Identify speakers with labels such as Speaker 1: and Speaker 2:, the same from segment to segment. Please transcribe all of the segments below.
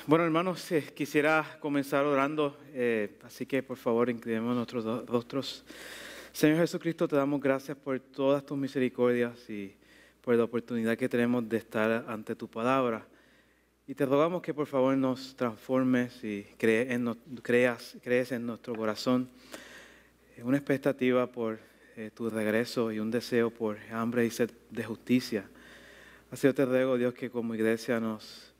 Speaker 1: Bueno, hermanos, quisiera comenzar orando, así que por favor inclinemos nuestros rostros. Señor Jesucristo, te damos gracias por todas tus misericordias y por la oportunidad que tenemos de estar ante tu palabra. Y te rogamos que por favor nos transformes y crees en nuestro corazón una expectativa por tu regreso y un deseo por hambre y sed de justicia. Así yo te ruego, Dios, que como iglesia nos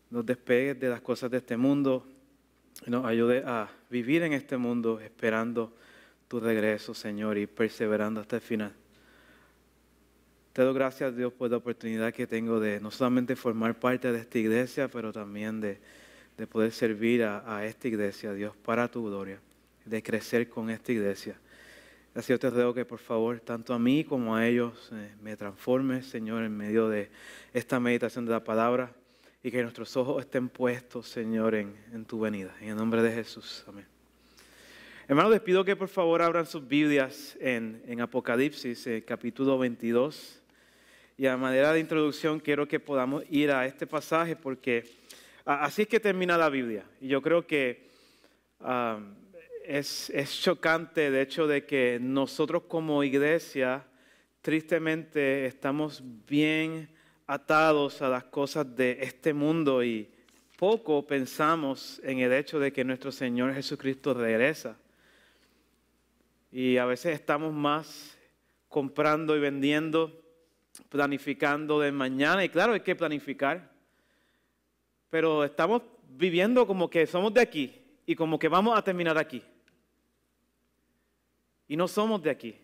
Speaker 1: despegues de las cosas de este mundo y nos ayude a vivir en este mundo esperando tu regreso, Señor, y perseverando hasta el final. Te doy gracias, Dios, por la oportunidad que tengo de no solamente formar parte de esta iglesia, pero también de poder servir a esta iglesia, Dios, para tu gloria, de crecer con esta iglesia. Así yo te ruego que por favor, tanto a mí como a ellos, me transformes, Señor, en medio de esta meditación de la palabra y que nuestros ojos estén puestos, Señor, en tu venida. En el nombre de Jesús. Amén. Hermanos, les pido que por favor abran sus Biblias en Apocalipsis, capítulo 22. Y a manera de introducción quiero que podamos ir a este pasaje porque así es que termina la Biblia. Y yo creo que es chocante el hecho de que nosotros como iglesia tristemente estamos bien atados a las cosas de este mundo y poco pensamos en el hecho de que nuestro Señor Jesucristo regresa. Y a veces estamos más comprando y vendiendo, planificando de mañana. Y claro, hay que planificar. Pero estamos viviendo como que somos de aquí y como que vamos a terminar aquí. Y no somos de aquí.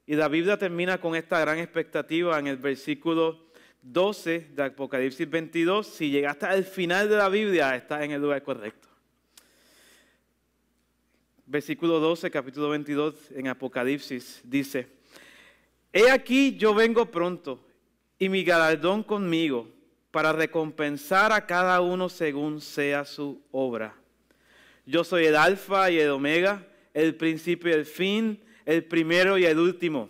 Speaker 1: Y la Biblia termina con esta gran expectativa en el versículo 12 de Apocalipsis 22. Si llegaste al final de la Biblia, estás en el lugar correcto. Versículo 12, capítulo 22 en Apocalipsis dice: He aquí yo vengo pronto y mi galardón conmigo para recompensar a cada uno según sea su obra. Yo soy el Alfa y el Omega, el principio y el fin, el primero y el último.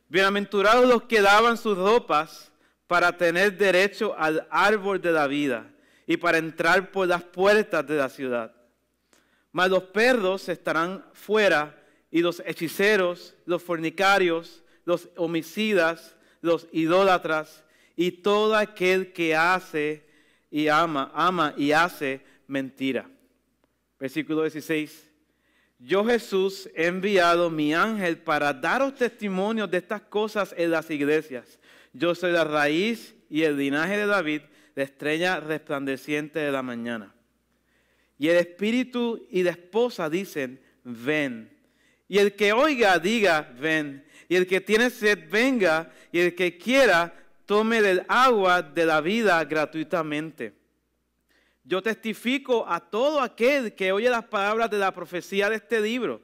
Speaker 1: Bienaventurados los que lavan sus ropas para tener derecho al árbol de la vida y para entrar por las puertas de la ciudad. Mas los perros estarán fuera y los hechiceros, los fornicarios, los homicidas, los idólatras y todo aquel que hace y ama y hace mentira. Versículo 16. Yo Jesús he enviado mi ángel para daros testimonio de estas cosas en las iglesias. Yo soy la raíz y el linaje de David, la estrella resplandeciente de la mañana. Y el espíritu y la esposa dicen, ven. Y el que oiga, diga, ven. Y el que tiene sed, venga. Y el que quiera, tome del agua de la vida gratuitamente. Yo testifico a todo aquel que oye las palabras de la profecía de este libro.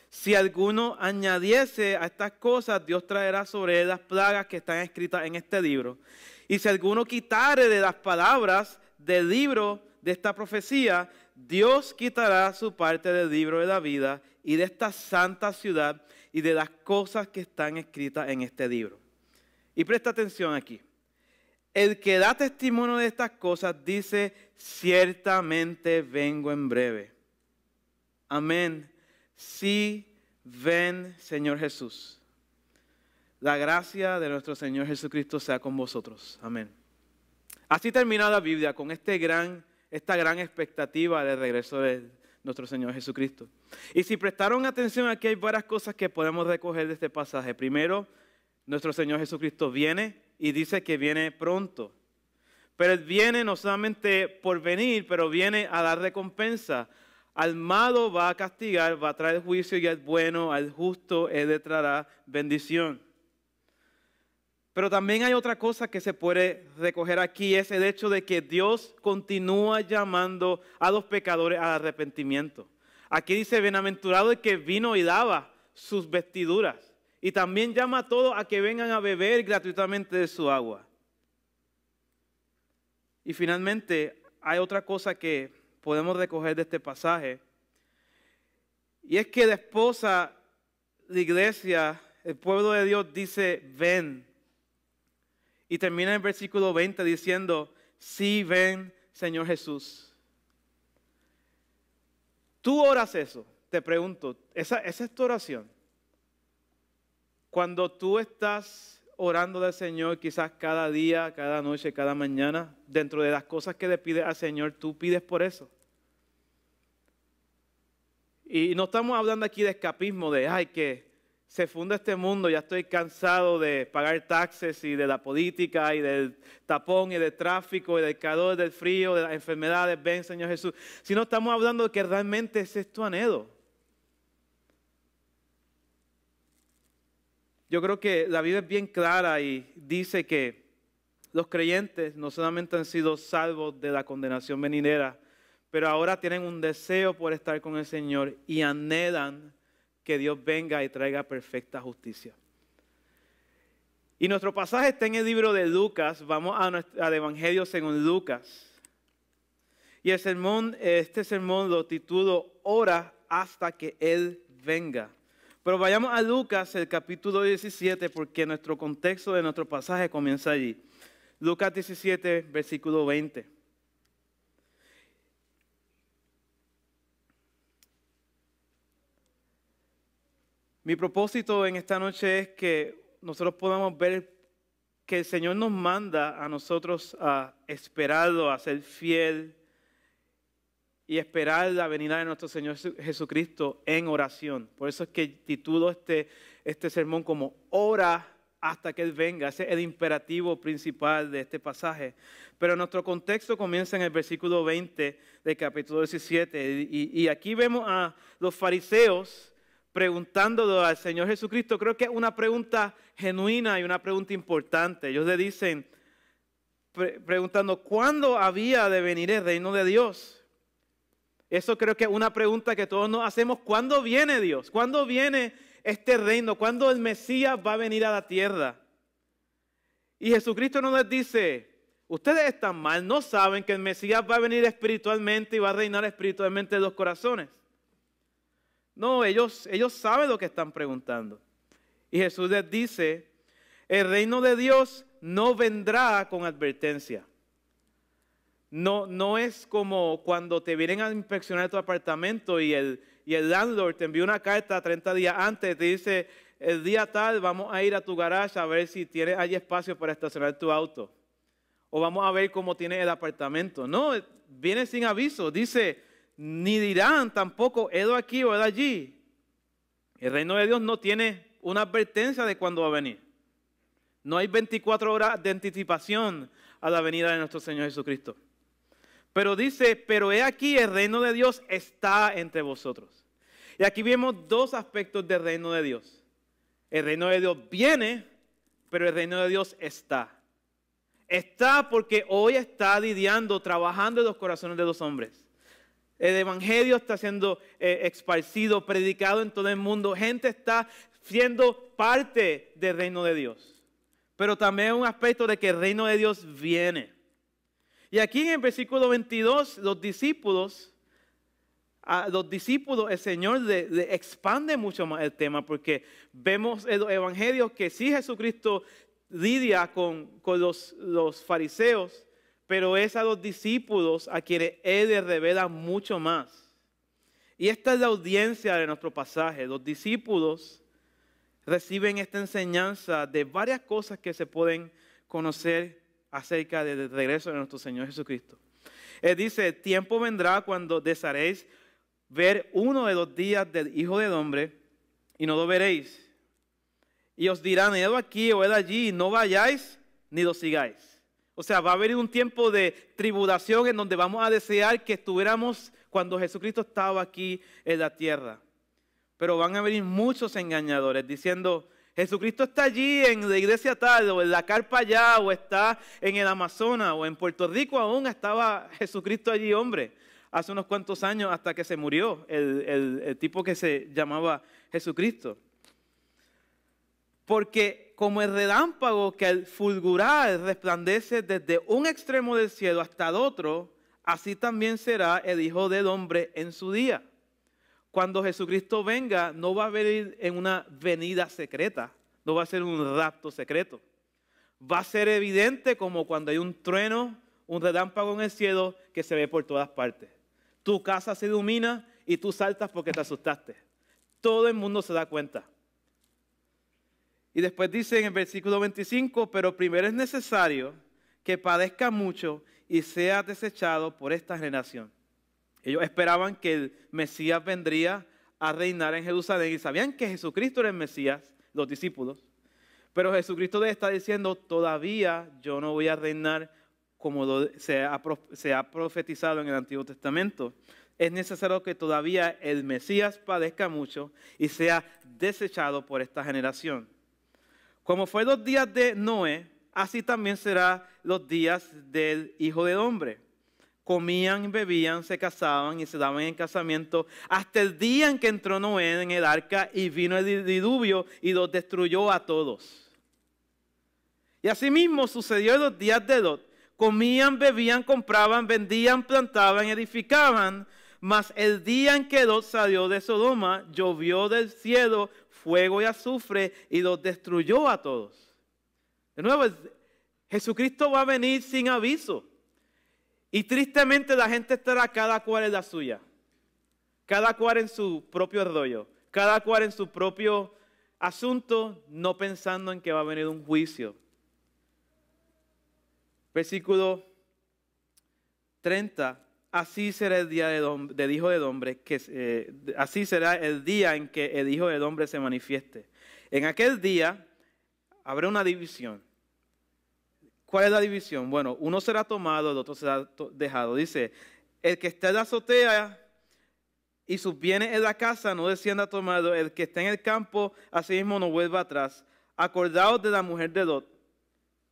Speaker 1: Si alguno añadiese a estas cosas, Dios traerá sobre él las plagas que están escritas en este libro. Y si alguno quitare de las palabras del libro de esta profecía, Dios quitará su parte del libro de la vida y de esta santa ciudad y de las cosas que están escritas en este libro. Y presta atención aquí. El que da testimonio de estas cosas dice, ciertamente vengo en breve. Amén. Sí, ven, Señor Jesús. La gracia de nuestro Señor Jesucristo sea con vosotros. Amén. Así termina la Biblia con esta gran expectativa del regreso de nuestro Señor Jesucristo. Y si prestaron atención, aquí hay varias cosas que podemos recoger de este pasaje. Primero, nuestro Señor Jesucristo viene y dice que viene pronto. Pero Él viene no solamente por venir, pero viene a dar recompensa. Al malo va a castigar, va a traer juicio y al bueno, al justo, Él le traerá bendición. Pero también hay otra cosa que se puede recoger aquí, es el hecho de que Dios continúa llamando a los pecadores al arrepentimiento. Aquí dice, bienaventurado el que vino y lava sus vestiduras. Y también llama a todos a que vengan a beber gratuitamente de su agua. Y finalmente, hay otra cosa que podemos recoger de este pasaje. Y es que la esposa, la iglesia, el pueblo de Dios dice, ven. Y termina en el versículo 20 diciendo, sí, ven, Señor Jesús. ¿Tú oras eso? Te pregunto, esa es tu oración. Cuando tú estás orando del Señor, quizás cada día, cada noche, cada mañana, dentro de las cosas que le pides al Señor, tú pides por eso. Y no estamos hablando aquí de escapismo, de ay, que se funda este mundo, ya estoy cansado de pagar taxes y de la política y del tapón y del tráfico y del calor, del frío, de las enfermedades, ven Señor Jesús. Sino estamos hablando de que realmente ese es tu anhelo. Yo creo que la Biblia es bien clara y dice que los creyentes no solamente han sido salvos de la condenación venidera, pero ahora tienen un deseo por estar con el Señor y anhelan que Dios venga y traiga perfecta justicia. Y nuestro pasaje está en el libro de Lucas. Vamos al Evangelio según Lucas. Y este sermón lo titulo Ora hasta que Él venga. Pero vayamos a Lucas, el capítulo 17, porque nuestro contexto de nuestro pasaje comienza allí. Lucas 17, versículo 20. Mi propósito en esta noche es que nosotros podamos ver que el Señor nos manda a nosotros a esperarlo, a ser fiel y esperar la venida de nuestro Señor Jesucristo en oración. Por eso es que titulo este sermón como Ora hasta que Él venga. Ese es el imperativo principal de este pasaje. Pero nuestro contexto comienza en el versículo 20 del capítulo 17. Y aquí vemos a los fariseos preguntándolo al Señor Jesucristo. Creo que es una pregunta genuina y una pregunta importante. Ellos le dicen, preguntando, ¿cuándo había de venir el reino de Dios? Eso creo que es una pregunta que todos nos hacemos. ¿Cuándo viene Dios? ¿Cuándo viene este reino? ¿Cuándo el Mesías va a venir a la tierra? Y Jesucristo no les dice, ustedes están mal, no saben que el Mesías va a venir espiritualmente y va a reinar espiritualmente en los corazones. No, ellos saben lo que están preguntando. Y Jesús les dice, el reino de Dios no vendrá con advertencia. No es como cuando te vienen a inspeccionar tu apartamento y el landlord te envía una carta 30 días antes, te dice, el día tal vamos a ir a tu garage a ver si hay espacio para estacionar tu auto. O vamos a ver cómo tienes el apartamento. No, viene sin aviso, dice, ni dirán tampoco, he aquí o he allí. El reino de Dios no tiene una advertencia de cuándo va a venir. No hay 24 horas de anticipación a la venida de nuestro Señor Jesucristo. Pero dice, pero he aquí el reino de Dios está entre vosotros. Y aquí vemos dos aspectos del reino de Dios. El reino de Dios viene, pero el reino de Dios está. Está porque hoy está lidiando, trabajando en los corazones de los hombres. El evangelio está siendo esparcido, predicado en todo el mundo. Gente está siendo parte del reino de Dios. Pero también hay un aspecto de que el reino de Dios viene. Y aquí en el versículo 22, los discípulos, el Señor le expande mucho más el tema, porque vemos en los evangelios que sí Jesucristo lidia con los fariseos, pero es a los discípulos a quienes Él les revela mucho más. Y esta es la audiencia de nuestro pasaje. Los discípulos reciben esta enseñanza de varias cosas que se pueden conocer acerca del regreso de nuestro Señor Jesucristo. Él dice, el tiempo vendrá cuando desearéis ver uno de los días del Hijo del Hombre y no lo veréis. Y os dirán, he aquí o he allí, y no vayáis ni lo sigáis. O sea, va a haber un tiempo de tribulación en donde vamos a desear que estuviéramos cuando Jesucristo estaba aquí en la tierra. Pero van a venir muchos engañadores diciendo, Jesucristo está allí en la iglesia tal, o en la carpa allá, o está en el Amazonas, o en Puerto Rico aún estaba Jesucristo allí, hombre, hace unos cuantos años hasta que se murió el tipo que se llamaba Jesucristo. Porque como el relámpago que al fulgurar resplandece desde un extremo del cielo hasta el otro, así también será el Hijo del Hombre en su día. Cuando Jesucristo venga, no va a venir en una venida secreta, no va a ser un rapto secreto. Va a ser evidente como cuando hay un trueno un relámpago en el cielo que se ve por todas partes. Tu casa se ilumina y tú saltas porque te asustaste. Todo el mundo se da cuenta. Y después dice en el versículo 25, pero primero es necesario que padezca mucho y sea desechado por esta generación. Ellos esperaban que el Mesías vendría a reinar en Jerusalén y sabían que Jesucristo era el Mesías, los discípulos. Pero Jesucristo les está diciendo, todavía yo no voy a reinar como se ha profetizado en el Antiguo Testamento. Es necesario que todavía el Mesías padezca mucho y sea desechado por esta generación. Como fue los días de Noé, así también será los días del Hijo del Hombre. Comían, bebían, se casaban y se daban en casamiento hasta el día en que entró Noé en el arca y vino el diluvio y los destruyó a todos. Y asimismo sucedió en los días de Lot. Comían, bebían, compraban, vendían, plantaban, edificaban. Mas el día en que Lot salió de Sodoma, llovió del cielo fuego y azufre y los destruyó a todos. De nuevo, Jesucristo va a venir sin aviso. Y tristemente la gente estará cada cual en la suya. Cada cual en su propio rollo. Cada cual en su propio asunto, no pensando en que va a venir un juicio. Versículo 30. Así será el día del Hijo del Hombre, así será el día en que el Hijo del Hombre se manifieste. En aquel día habrá una división. ¿Cuál es la división? Bueno, uno será tomado, el otro será dejado. Dice, el que está en la azotea y sus bienes en la casa no descienda a tomarlo. El que está en el campo, asimismo no vuelva atrás. Acordaos de la mujer de Lot.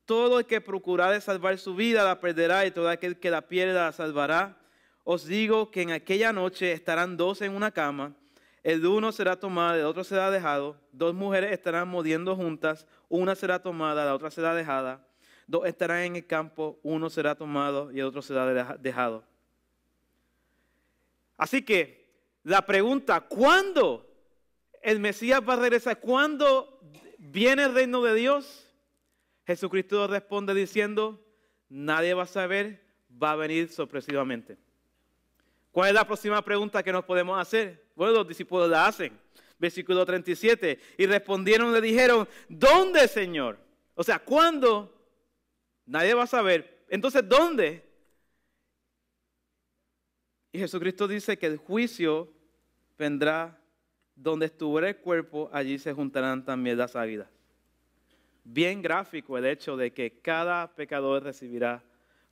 Speaker 1: Todo el que procurare salvar su vida la perderá y todo aquel que la pierda la salvará. Os digo que en aquella noche estarán dos en una cama, el uno será tomado, el otro será dejado. Dos mujeres estarán moliendo juntas, una será tomada, la otra será dejada. Dos estarán en el campo, uno será tomado y el otro será dejado. Así que la pregunta, ¿cuándo el Mesías va a regresar? ¿Cuándo viene el reino de Dios? Jesucristo responde diciendo, nadie va a saber, va a venir sorpresivamente. ¿Cuál es la próxima pregunta que nos podemos hacer? Bueno, los discípulos la hacen. Versículo 37. Y respondieron, le dijeron, ¿dónde, Señor? O sea, ¿cuándo? Nadie va a saber. Entonces, ¿dónde? Y Jesucristo dice que el juicio vendrá donde estuviera el cuerpo, allí se juntarán también las águilas. Bien gráfico el hecho de que cada pecador recibirá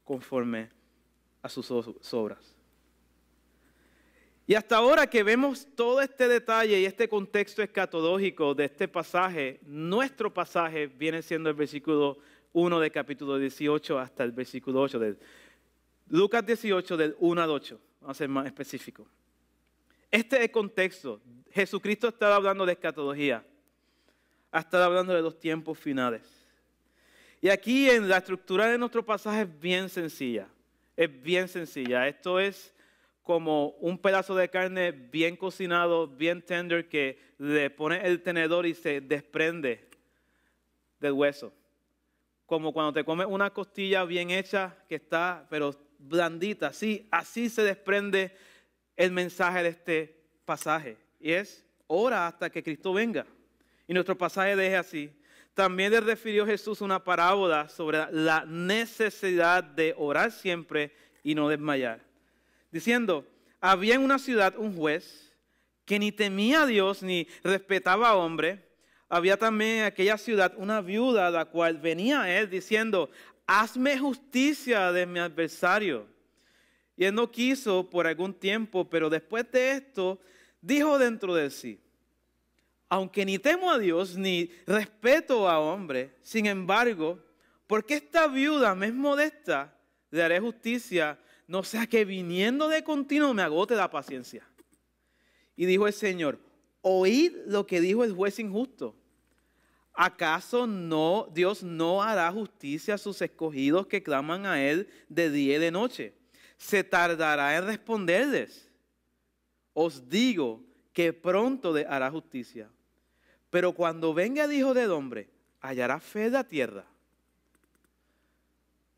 Speaker 1: conforme a sus obras. Y hasta ahora que vemos todo este detalle y este contexto escatológico de este pasaje, nuestro pasaje viene siendo el versículo 1 del capítulo 18 hasta el versículo 8 de Lucas 18 del 1 al 8. Vamos a ser más específicos. Este es el contexto. Jesucristo estaba hablando de escatología. Ha estado hablando de los tiempos finales. Y aquí en la estructura de nuestro pasaje es bien sencilla. Es bien sencilla. Esto es como un pedazo de carne bien cocinado, bien tender, que le pone el tenedor y se desprende del hueso. Como cuando te comes una costilla bien hecha, que está, pero blandita. Así se desprende el mensaje de este pasaje. Y es ora hasta que Cristo venga. Y nuestro pasaje deja así. También le refirió Jesús una parábola sobre la necesidad de orar siempre y no desmayar. Diciendo, había en una ciudad un juez que ni temía a Dios ni respetaba a hombre. Había también en aquella ciudad una viuda a la cual venía a él diciendo, hazme justicia de mi adversario. Y él no quiso por algún tiempo, pero después de esto dijo dentro de sí, aunque ni temo a Dios ni respeto a hombre, sin embargo, porque esta viuda me es modesta, le haré justicia, no sea que viniendo de continuo me agote la paciencia. Y dijo el Señor, oíd lo que dijo el juez injusto. ¿Acaso Dios no hará justicia a sus escogidos que claman a Él de día y de noche? ¿Se tardará en responderles? Os digo que pronto le hará justicia. Pero cuando venga el Hijo del Hombre, ¿hallará fe en la tierra?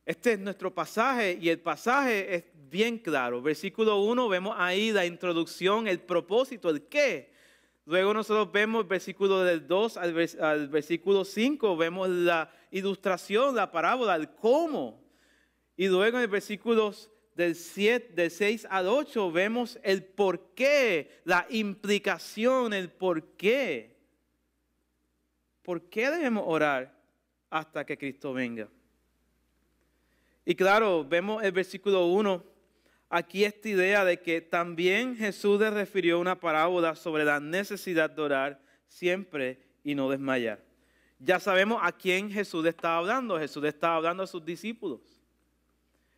Speaker 1: Este es nuestro pasaje y el pasaje es bien claro. Versículo 1, vemos ahí la introducción, el propósito, el qué. Luego nosotros vemos el versículo del 2 al versículo 5, vemos la ilustración, la parábola, el cómo. Y luego en el versículos del 6 al 8 vemos el por qué, la implicación, el por qué. ¿Por qué debemos orar hasta que Cristo venga? Y claro, vemos el versículo 1, aquí esta idea de que también Jesús le refirió una parábola sobre la necesidad de orar siempre y no desmayar. Ya sabemos a quién Jesús estaba hablando. Jesús estaba hablando a sus discípulos.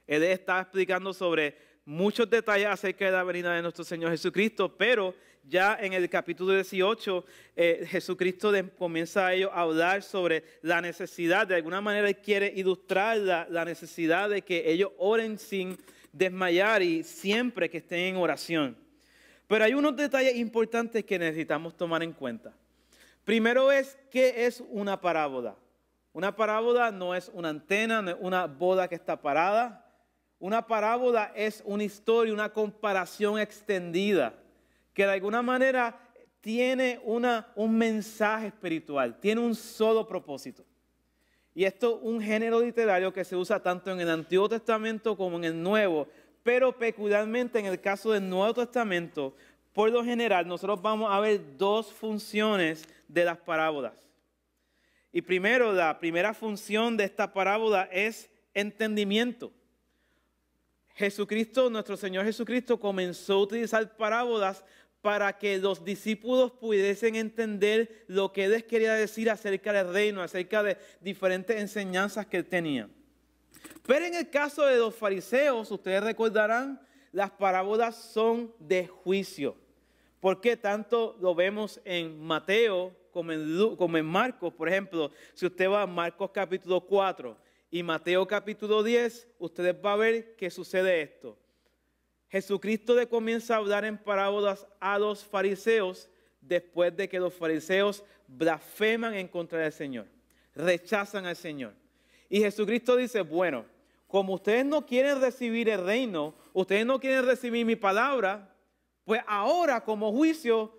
Speaker 1: Él estaba explicando sobre muchos detalles acerca de la venida de nuestro Señor Jesucristo, pero ya en el capítulo 18, Jesucristo comienza a ellos a hablar sobre la necesidad. De alguna manera Él quiere ilustrar la necesidad de que ellos oren sin desmayar y siempre que estén en oración. Pero hay unos detalles importantes que necesitamos tomar en cuenta. Primero es, ¿qué es una parábola? Una parábola no es una antena, no es una bola que está parada. Una parábola es una historia, una comparación extendida, que de alguna manera tiene un mensaje espiritual, tiene un solo propósito. Y esto es un género literario que se usa tanto en el Antiguo Testamento como en el Nuevo, pero peculiarmente en el caso del Nuevo Testamento, por lo general nosotros vamos a ver dos funciones de las parábolas. Y primero, la primera función de esta parábola es entendimiento. Jesucristo, nuestro Señor Jesucristo, comenzó a utilizar parábolas para que los discípulos pudiesen entender lo que Él les quería decir acerca del reino, acerca de diferentes enseñanzas que Él tenía. Pero en el caso de los fariseos, ustedes recordarán, las parábolas son de juicio. Porque tanto lo vemos en Mateo como en Marcos, por ejemplo, si usted va a Marcos capítulo 4 y Mateo capítulo 10, ustedes van a ver que sucede esto. Jesucristo le comienza a hablar en parábolas a los fariseos después de que los fariseos blasfeman en contra del Señor, rechazan al Señor. Y Jesucristo dice, bueno, como ustedes no quieren recibir el reino, ustedes no quieren recibir mi palabra, pues ahora como juicio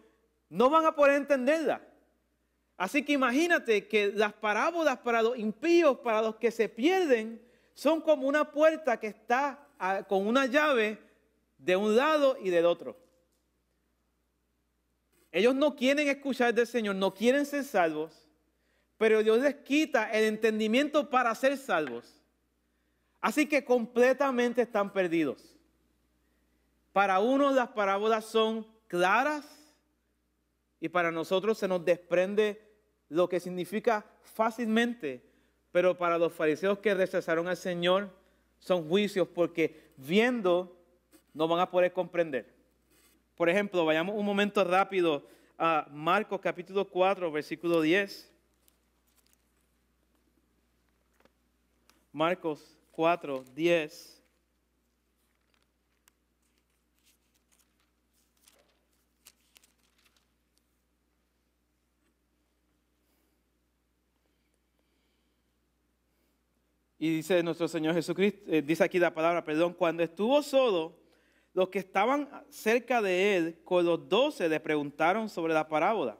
Speaker 1: no van a poder entenderla. Así que imagínate que las parábolas para los impíos, para los que se pierden, son como una puerta que está con una llave de un lado y del otro. Ellos no quieren escuchar del Señor, no quieren ser salvos, pero Dios les quita el entendimiento para ser salvos. Así que completamente están perdidos. Para unos las parábolas son claras y para nosotros se nos desprende lo que significa fácilmente, pero para los fariseos que rechazaron al Señor son juicios porque viendo no van a poder comprender. Por ejemplo, vayamos un momento rápido a Marcos capítulo 4, versículo 10. Marcos 4, 10. Y dice nuestro Señor Jesucristo, dice aquí la palabra, perdón, cuando estuvo solo, los que estaban cerca de él con los 12 le preguntaron sobre la parábola.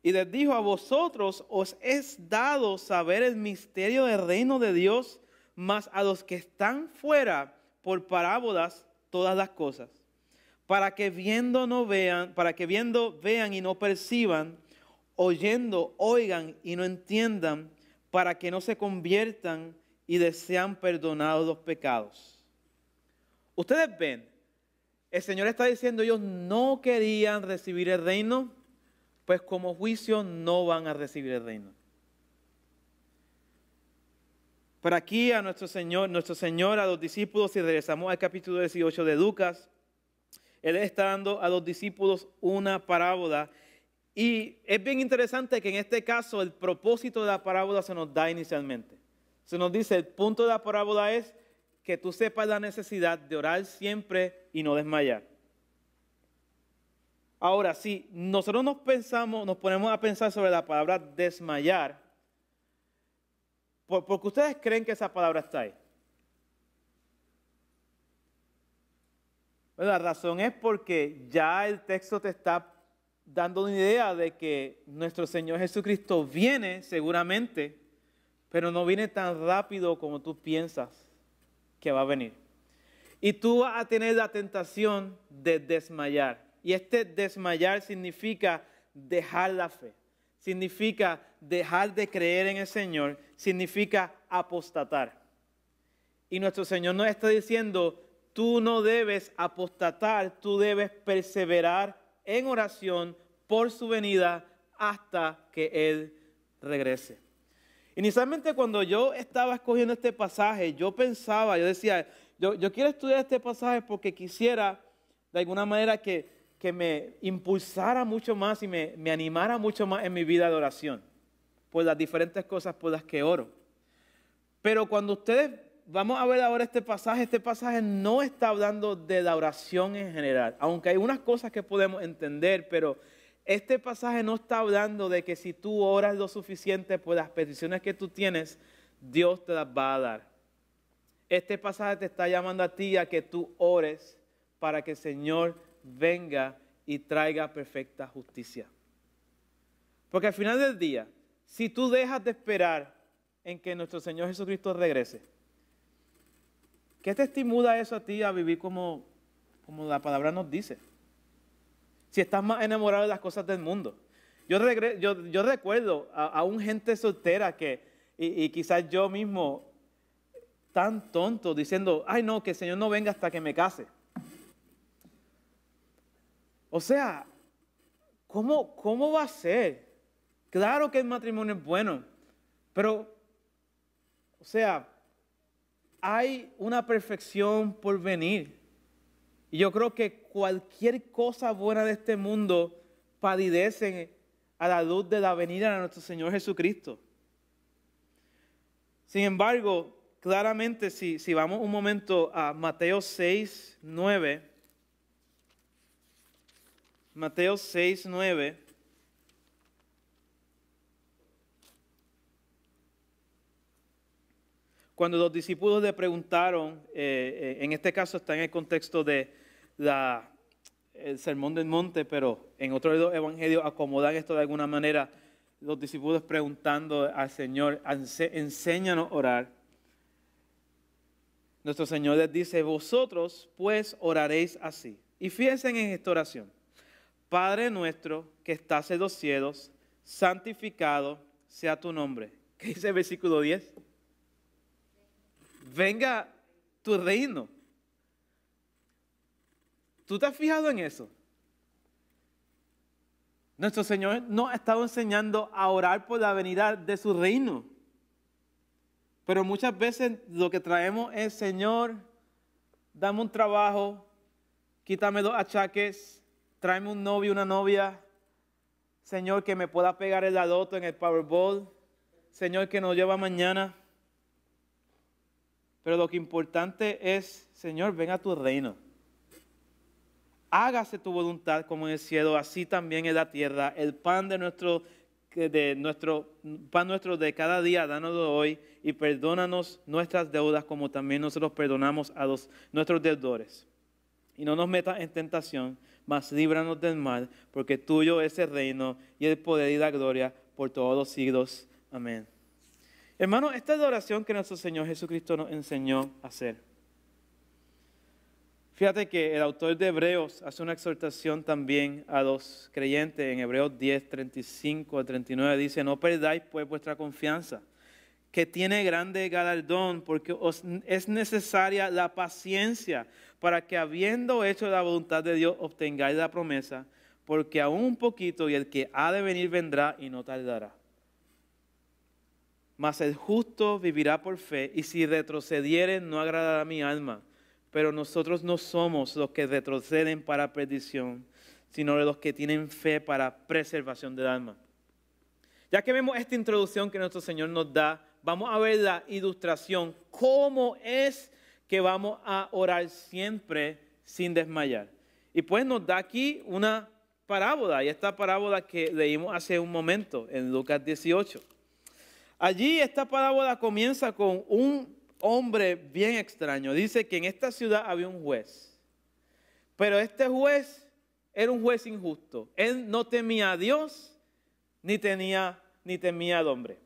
Speaker 1: Y les dijo, a vosotros os es dado saber el misterio del reino de Dios, mas a los que están fuera por parábolas todas las cosas, para que viendo vean y no perciban, oyendo oigan y no entiendan, para que no se conviertan y les sean perdonados los pecados. Ustedes ven, el Señor está diciendo, ellos no querían recibir el reino, pues como juicio no van a recibir el reino. Pero aquí a nuestro Señor, a los discípulos, si regresamos al capítulo 18 de Lucas, Él está dando a los discípulos una parábola. Y es bien interesante que en este caso el propósito de la parábola se nos da inicialmente. Se nos dice, el punto de la parábola es que tú sepas la necesidad de orar siempre y no desmayar. Ahora, si nosotros nos ponemos a pensar sobre la palabra desmayar, ¿Por qué ustedes creen que esa palabra está ahí? Bueno, la razón es porque ya el texto te está dando una idea de que nuestro Señor Jesucristo viene seguramente, pero no viene tan rápido como tú piensas que va a venir. Y tú vas a tener la tentación de desmayar. Y este desmayar significa dejar la fe, significa dejar de creer en el Señor, significa apostatar. Y nuestro Señor nos está diciendo, tú no debes apostatar, tú debes perseverar en oración por su venida hasta que Él regrese. Inicialmente cuando yo estaba escogiendo este pasaje, yo decía, yo quiero estudiar este pasaje porque quisiera de alguna manera que me impulsara mucho más y me animara mucho más en mi vida de oración, por las diferentes cosas por las que oro. Pero cuando ustedes, vamos a ver ahora este pasaje no está hablando de la oración en general, aunque hay unas cosas que podemos entender, pero este pasaje no está hablando de que si tú oras lo suficiente por las peticiones que tú tienes, Dios te las va a dar. Este pasaje te está llamando a ti a que tú ores para que el Señor venga y traiga perfecta justicia. Porque al final del día, si tú dejas de esperar en que nuestro Señor Jesucristo regrese, ¿qué te estimula eso a ti a vivir como la palabra nos dice? Si estás más enamorado de las cosas del mundo. Yo recuerdo a un gente soltera y quizás yo mismo, tan tonto, diciendo, ay no, que el Señor no venga hasta que me case. O sea, ¿cómo va a ser? Claro que el matrimonio es bueno, pero, o sea, hay una perfección por venir. Y yo creo que cualquier cosa buena de este mundo palidece a la luz de la venida de nuestro Señor Jesucristo. Sin embargo, claramente si vamos un momento a Mateo 6, 9, Mateo 6, 9, cuando los discípulos le preguntaron, en este caso está en el contexto de el Sermón del Monte, pero en otros evangelios acomodan esto de alguna manera, los discípulos preguntando al Señor, enséñanos a orar. Nuestro Señor les dice, vosotros pues oraréis así. Y fíjense en esta oración. Padre nuestro que estás en los cielos, santificado sea tu nombre. ¿Qué dice el versículo 10? Venga tu reino. ¿Tú te has fijado en eso? Nuestro Señor nos ha estado enseñando a orar por la venida de su reino. Pero muchas veces lo que traemos es, Señor, dame un trabajo, quítame 2 achaques, tráeme un novio, una novia. Señor, que me pueda pegar el loto en el Powerball. Señor, que nos lleva mañana. Pero lo que importante es, Señor, ven a tu reino. Hágase tu voluntad como en el cielo, así también en la tierra. El pan nuestro de cada día, dánoslo hoy y perdónanos nuestras deudas como también nosotros perdonamos a nuestros deudores. Y no nos metas en tentación, mas líbranos del mal, porque tuyo es el reino y el poder y la gloria por todos los siglos. Amén. Hermano, esta es la oración que nuestro Señor Jesucristo nos enseñó a hacer. Fíjate que el autor de Hebreos hace una exhortación también a los creyentes en Hebreos 10, 35 a 39. Dice, no perdáis pues vuestra confianza, que tiene grande galardón, porque os es necesaria la paciencia para que habiendo hecho la voluntad de Dios obtengáis la promesa, porque aún un poquito y el que ha de venir vendrá y no tardará. Mas el justo vivirá por fe, y si retrocediere no agradará a mi alma. Pero nosotros no somos los que retroceden para perdición, sino los que tienen fe para preservación del alma. Ya que vemos esta introducción que nuestro Señor nos da, vamos a ver la ilustración. ¿Cómo es que vamos a orar siempre sin desmayar? Y pues nos da aquí una parábola, y esta parábola que leímos hace un momento en Lucas 18. Allí esta parábola comienza con un hombre bien extraño. Dice que en esta ciudad había un juez, pero este juez era un juez injusto. Él no temía a Dios ni temía al hombre.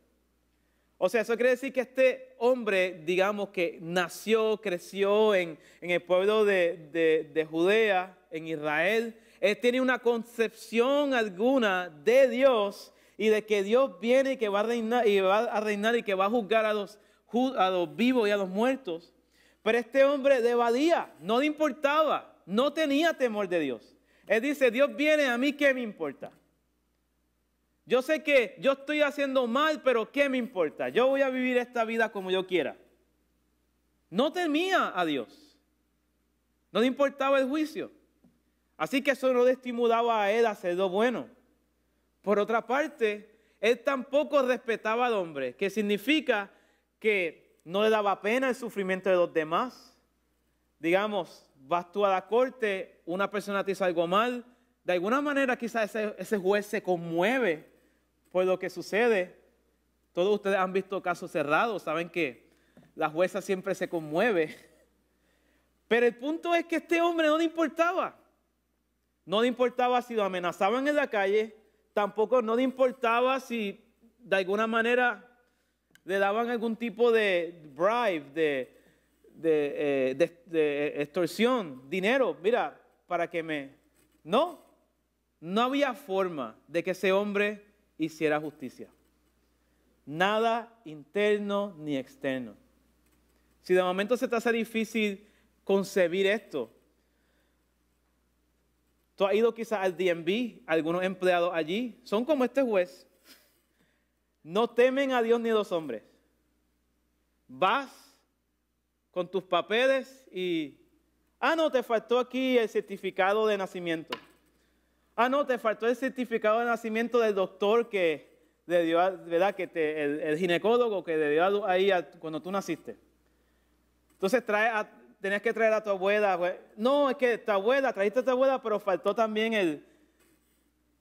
Speaker 1: O sea, eso quiere decir que este hombre, digamos que nació, creció en el pueblo de Judea, en Israel. Él tiene una concepción alguna de Dios y de que Dios viene y que va a reinar y que va a juzgar a los vivos y a los muertos. Pero este hombre evadía, no le importaba, no tenía temor de Dios. Él dice, Dios viene, a mí ¿qué me importa? Yo sé que yo estoy haciendo mal, pero ¿qué me importa? Yo voy a vivir esta vida como yo quiera. No temía a Dios. No le importaba el juicio. Así que eso no le estimulaba a él a hacer lo bueno. Por otra parte, él tampoco respetaba al hombre, que significa que no le daba pena el sufrimiento de los demás. Digamos, vas tú a la corte, una persona te hizo algo mal, de alguna manera quizás ese juez se conmueve por lo que sucede. Todos ustedes han visto casos cerrados, saben que la jueza siempre se conmueve. Pero el punto es que a este hombre no le importaba. No le importaba si lo amenazaban en la calle, tampoco no le importaba si de alguna manera le daban algún tipo de bribe, de extorsión, dinero, mira, para que me... No había forma de que ese hombre hiciera justicia. Nada interno ni externo. Si de momento se te hace difícil concebir esto, tú has ido quizás al DMV, algunos empleados allí, son como este juez. No temen a Dios ni a los hombres. Vas con tus papeles y, no, te faltó aquí el certificado de nacimiento. No, te faltó el certificado de nacimiento del doctor que le dio, ¿verdad? El ginecólogo que le dio ahí cuando tú naciste. Entonces tenías que traer a tu abuela. No, es que trajiste a tu abuela, pero faltó también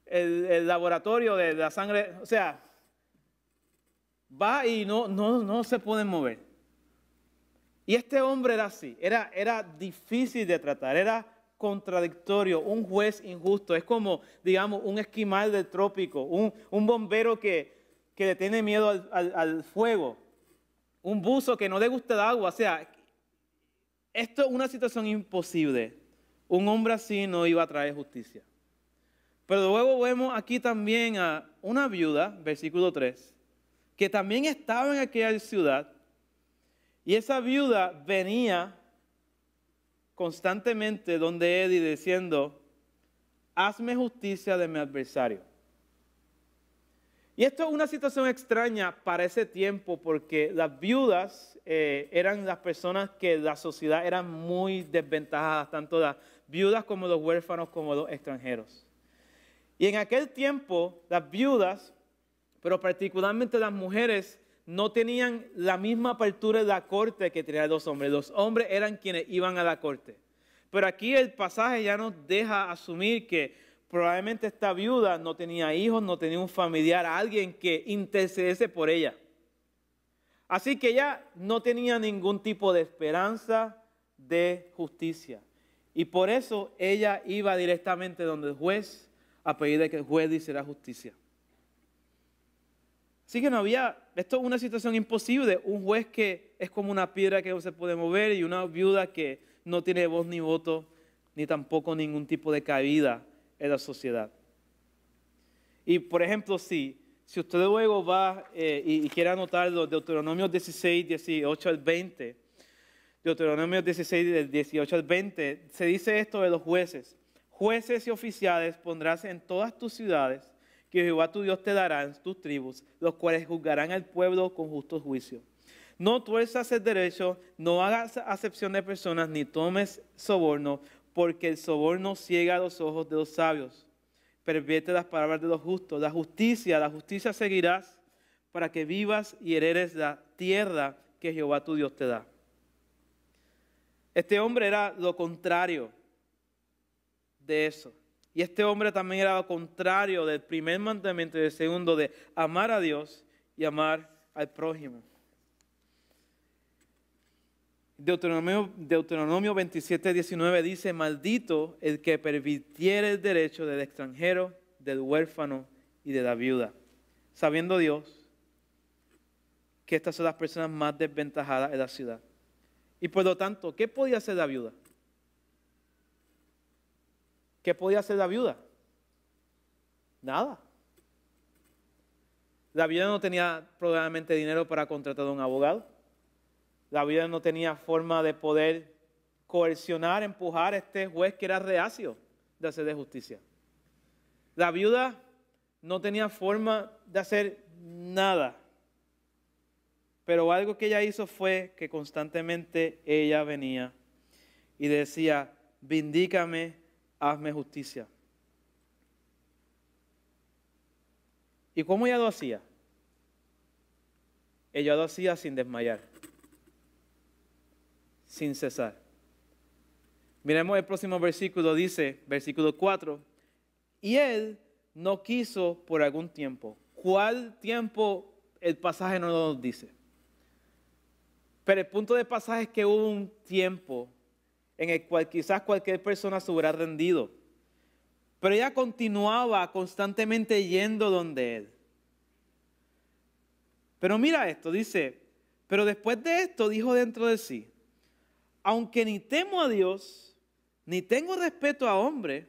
Speaker 1: el laboratorio de la sangre. O sea, va y no se pueden mover. Y este hombre era así, era difícil de tratar, era contradictorio, un juez injusto. Es como, digamos, un esquimal del trópico, un bombero que le tiene miedo al fuego, un buzo que no le gusta el agua. O sea, esto es una situación imposible. Un hombre así no iba a traer justicia. Pero luego vemos aquí también a una viuda, versículo 3, que también estaba en aquella ciudad, y esa viuda venía constantemente donde él y diciendo, hazme justicia de mi adversario. Y esto es una situación extraña para ese tiempo porque las viudas eran las personas que la sociedad eran muy desventajadas, tanto las viudas como los huérfanos como los extranjeros. Y en aquel tiempo las viudas, pero particularmente las mujeres, no tenían la misma apertura de la corte que tenían los hombres. Los hombres eran quienes iban a la corte. Pero aquí el pasaje ya nos deja asumir que probablemente esta viuda no tenía hijos, no tenía un familiar, alguien que intercediese por ella. Así que ella no tenía ningún tipo de esperanza de justicia. Y por eso ella iba directamente donde el juez a pedirle que el juez hiciera justicia. Así que esto es una situación imposible, un juez que es como una piedra que no se puede mover y una viuda que no tiene voz ni voto, ni tampoco ningún tipo de cabida en la sociedad. Y por ejemplo, si usted luego va y quiere anotarlo, Deuteronomio 16, 18 al 20, Deuteronomio 16, del 18 al 20, se dice esto de los jueces. Jueces y oficiales pondrás en todas tus ciudades, que Jehová tu Dios te dará en tus tribus, los cuales juzgarán al pueblo con justo juicio. No tuerzas el derecho, no hagas acepción de personas, ni tomes soborno, porque el soborno ciega los ojos de los sabios. Pervierte las palabras de los justos. La justicia seguirás para que vivas y heredes la tierra que Jehová tu Dios te da. Este hombre era lo contrario de eso. Y este hombre también era lo contrario del primer mandamiento y del segundo, de amar a Dios y amar al prójimo. Deuteronomio 27:19 dice: maldito el que pervirtiere el derecho del extranjero, del huérfano y de la viuda, sabiendo Dios que estas son las personas más desventajadas en la ciudad. Y por lo tanto, ¿qué podía hacer la viuda? ¿Qué podía hacer la viuda? Nada. La viuda no tenía probablemente dinero para contratar a un abogado. La viuda no tenía forma de poder coercionar, empujar a este juez que era reacio de hacerle justicia. La viuda no tenía forma de hacer nada. Pero algo que ella hizo fue que constantemente ella venía y decía: vindícame, hazme justicia. ¿Y cómo ella lo hacía? Ella lo hacía sin desmayar, sin cesar. Miremos el próximo versículo, dice, versículo 4, y él no quiso por algún tiempo. ¿Cuál tiempo? El pasaje no nos dice. Pero el punto del pasaje es que hubo un tiempo en el cual quizás cualquier persona se hubiera rendido. Pero ella continuaba constantemente yendo donde él. Pero mira esto, dice, pero después de esto dijo dentro de sí: aunque ni temo a Dios, ni tengo respeto a hombre,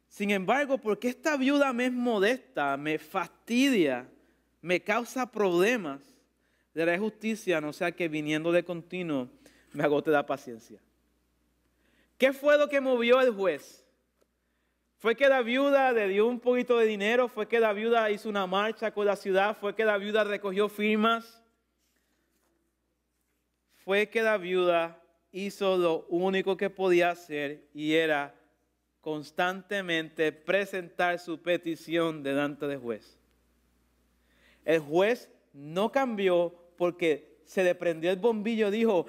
Speaker 1: sin embargo, porque esta viuda me es modesta, me fastidia, me causa problemas, le haré justicia, no sea que viniendo de continuo me agote la paciencia. ¿Qué fue lo que movió al juez? ¿Fue que la viuda le dio un poquito de dinero? ¿Fue que la viuda hizo una marcha con la ciudad? ¿Fue que la viuda recogió firmas? Fue que la viuda hizo lo único que podía hacer, y era constantemente presentar su petición delante del juez. El juez no cambió porque se le prendió el bombillo y dijo: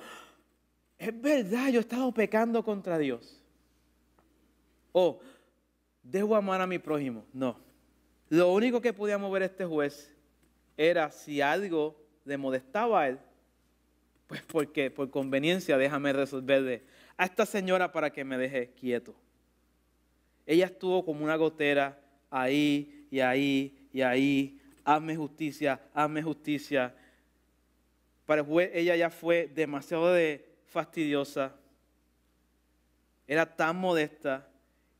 Speaker 1: es verdad, yo he estado pecando contra Dios. O debo amar a mi prójimo. No. Lo único que podía mover este juez era si algo le molestaba a él. Pues porque por conveniencia déjame resolverle a esta señora para que me deje quieto. Ella estuvo como una gotera ahí y ahí y ahí. Hazme justicia, hazme justicia. Para el juez ella ya fue demasiado fastidiosa. Era tan modesta.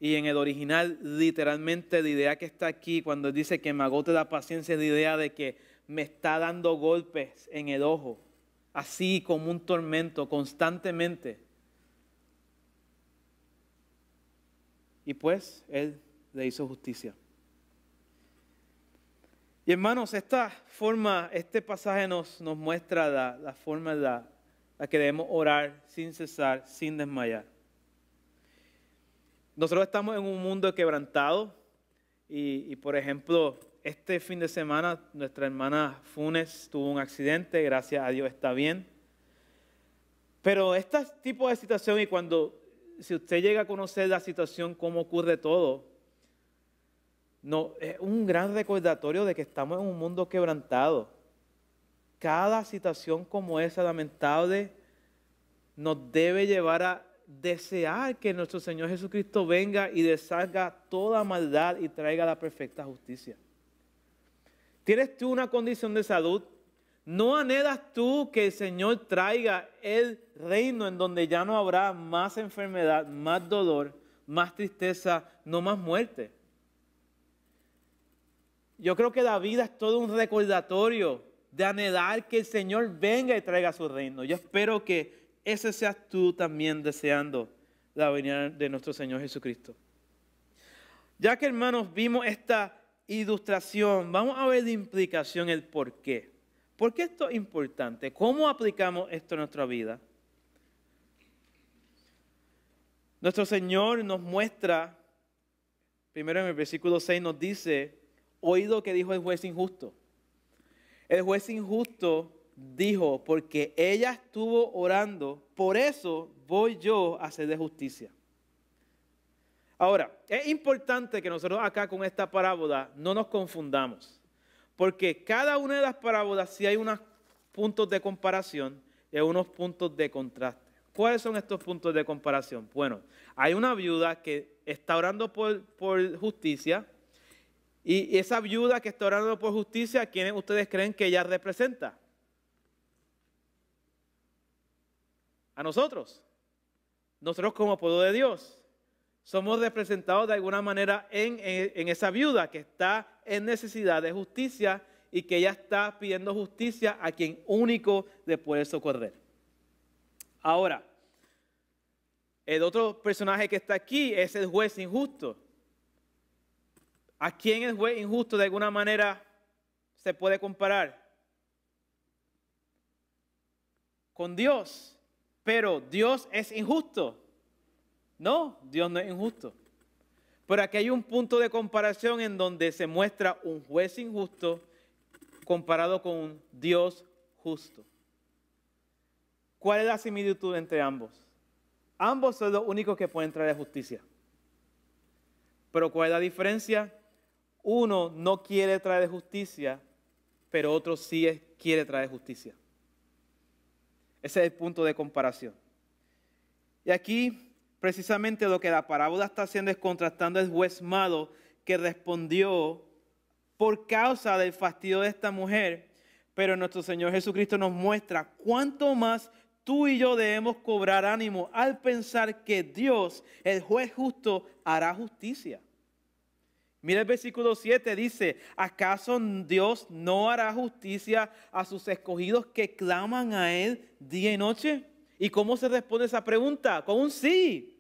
Speaker 1: Y en el original, literalmente, la idea que está aquí, cuando dice que me agote la paciencia, es la idea de que me está dando golpes en el ojo, así como un tormento, constantemente. Y pues, él le hizo justicia. Y hermanos, esta forma, este pasaje nos muestra la forma en la que debemos orar sin cesar, sin desmayar. Nosotros estamos en un mundo quebrantado y por ejemplo, este fin de semana nuestra hermana Funes tuvo un accidente, gracias a Dios está bien. Pero este tipo de situación, y si usted llega a conocer la situación, cómo ocurre todo, no, es un gran recordatorio de que estamos en un mundo quebrantado. Cada situación como esa lamentable nos debe llevar a desear que nuestro Señor Jesucristo venga y deshaga toda maldad y traiga la perfecta justicia. ¿Tienes tú una condición de salud? ¿No anhelas tú que el Señor traiga el reino en donde ya no habrá más enfermedad, más dolor, más tristeza, no más muerte? Yo creo que la vida es todo un recordatorio de anhelar que el Señor venga y traiga su reino. Yo espero que ese seas tú también deseando la venida de nuestro Señor Jesucristo. Ya que, hermanos, vimos esta ilustración, vamos a ver la implicación, el por qué. ¿Por qué esto es importante? ¿Cómo aplicamos esto a nuestra vida? Nuestro Señor nos muestra, primero en el versículo 6 nos dice: oíd lo que dijo el juez injusto. El juez injusto dijo: porque ella estuvo orando, por eso voy yo a hacerle justicia. Ahora, es importante que nosotros acá con esta parábola no nos confundamos. Porque cada una de las parábolas sí hay unos puntos de comparación y unos puntos de contraste. ¿Cuáles son estos puntos de comparación? Bueno, hay una viuda que está orando por justicia, y esa viuda que está orando por justicia, ¿quiénes ustedes creen que ella representa? A nosotros. Nosotros como pueblo de Dios somos representados de alguna manera en esa viuda que está en necesidad de justicia y que ella está pidiendo justicia a quien único le puede socorrer. Ahora, el otro personaje que está aquí es el juez injusto. ¿A quién el juez injusto de alguna manera se puede comparar? Con Dios. Pero Dios es injusto. No, Dios no es injusto. Pero aquí hay un punto de comparación en donde se muestra un juez injusto comparado con un Dios justo. ¿Cuál es la similitud entre ambos? Ambos son los únicos que pueden traer justicia. Pero ¿cuál es la diferencia? Uno no quiere traer justicia, pero otro sí quiere traer justicia. Ese es el punto de comparación. Y aquí, precisamente lo que la parábola está haciendo es contrastando al juez malo que respondió por causa del fastidio de esta mujer, pero nuestro Señor Jesucristo nos muestra cuánto más tú y yo debemos cobrar ánimo al pensar que Dios, el juez justo, hará justicia. Mira el versículo 7, dice, ¿acaso Dios no hará justicia a sus escogidos que claman a Él día y noche? ¿Y cómo se responde esa pregunta? Con un sí.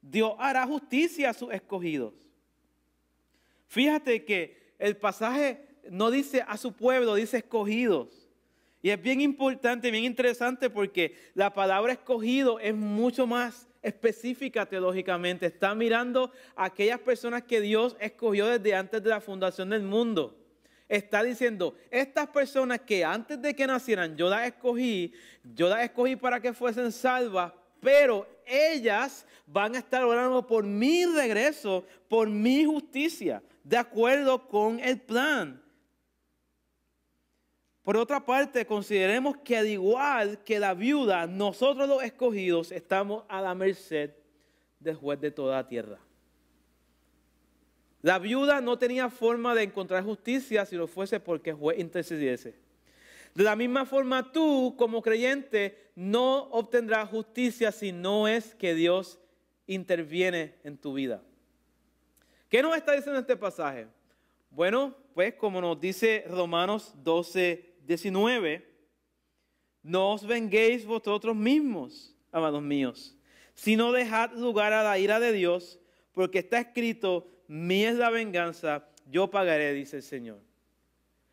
Speaker 1: Dios hará justicia a sus escogidos. Fíjate que el pasaje no dice a su pueblo, dice escogidos. Y es bien importante, bien interesante porque la palabra escogido es mucho más específica teológicamente. Está mirando a aquellas personas que Dios escogió desde antes de la fundación del mundo. Está diciendo, estas personas que antes de que nacieran yo las escogí para que fuesen salvas, pero ellas van a estar orando por mi regreso, por mi justicia, de acuerdo con el plan. Por otra parte, consideremos que al igual que la viuda, nosotros los escogidos estamos a la merced del juez de toda la tierra. La viuda no tenía forma de encontrar justicia si no fuese porque el juez intercediese. De la misma forma tú, como creyente, no obtendrás justicia si no es que Dios interviene en tu vida. ¿Qué nos está diciendo este pasaje? Bueno, pues como nos dice Romanos 12:19, no os venguéis vosotros mismos, amados míos, sino dejad lugar a la ira de Dios, porque está escrito, mía es la venganza, yo pagaré, dice el Señor.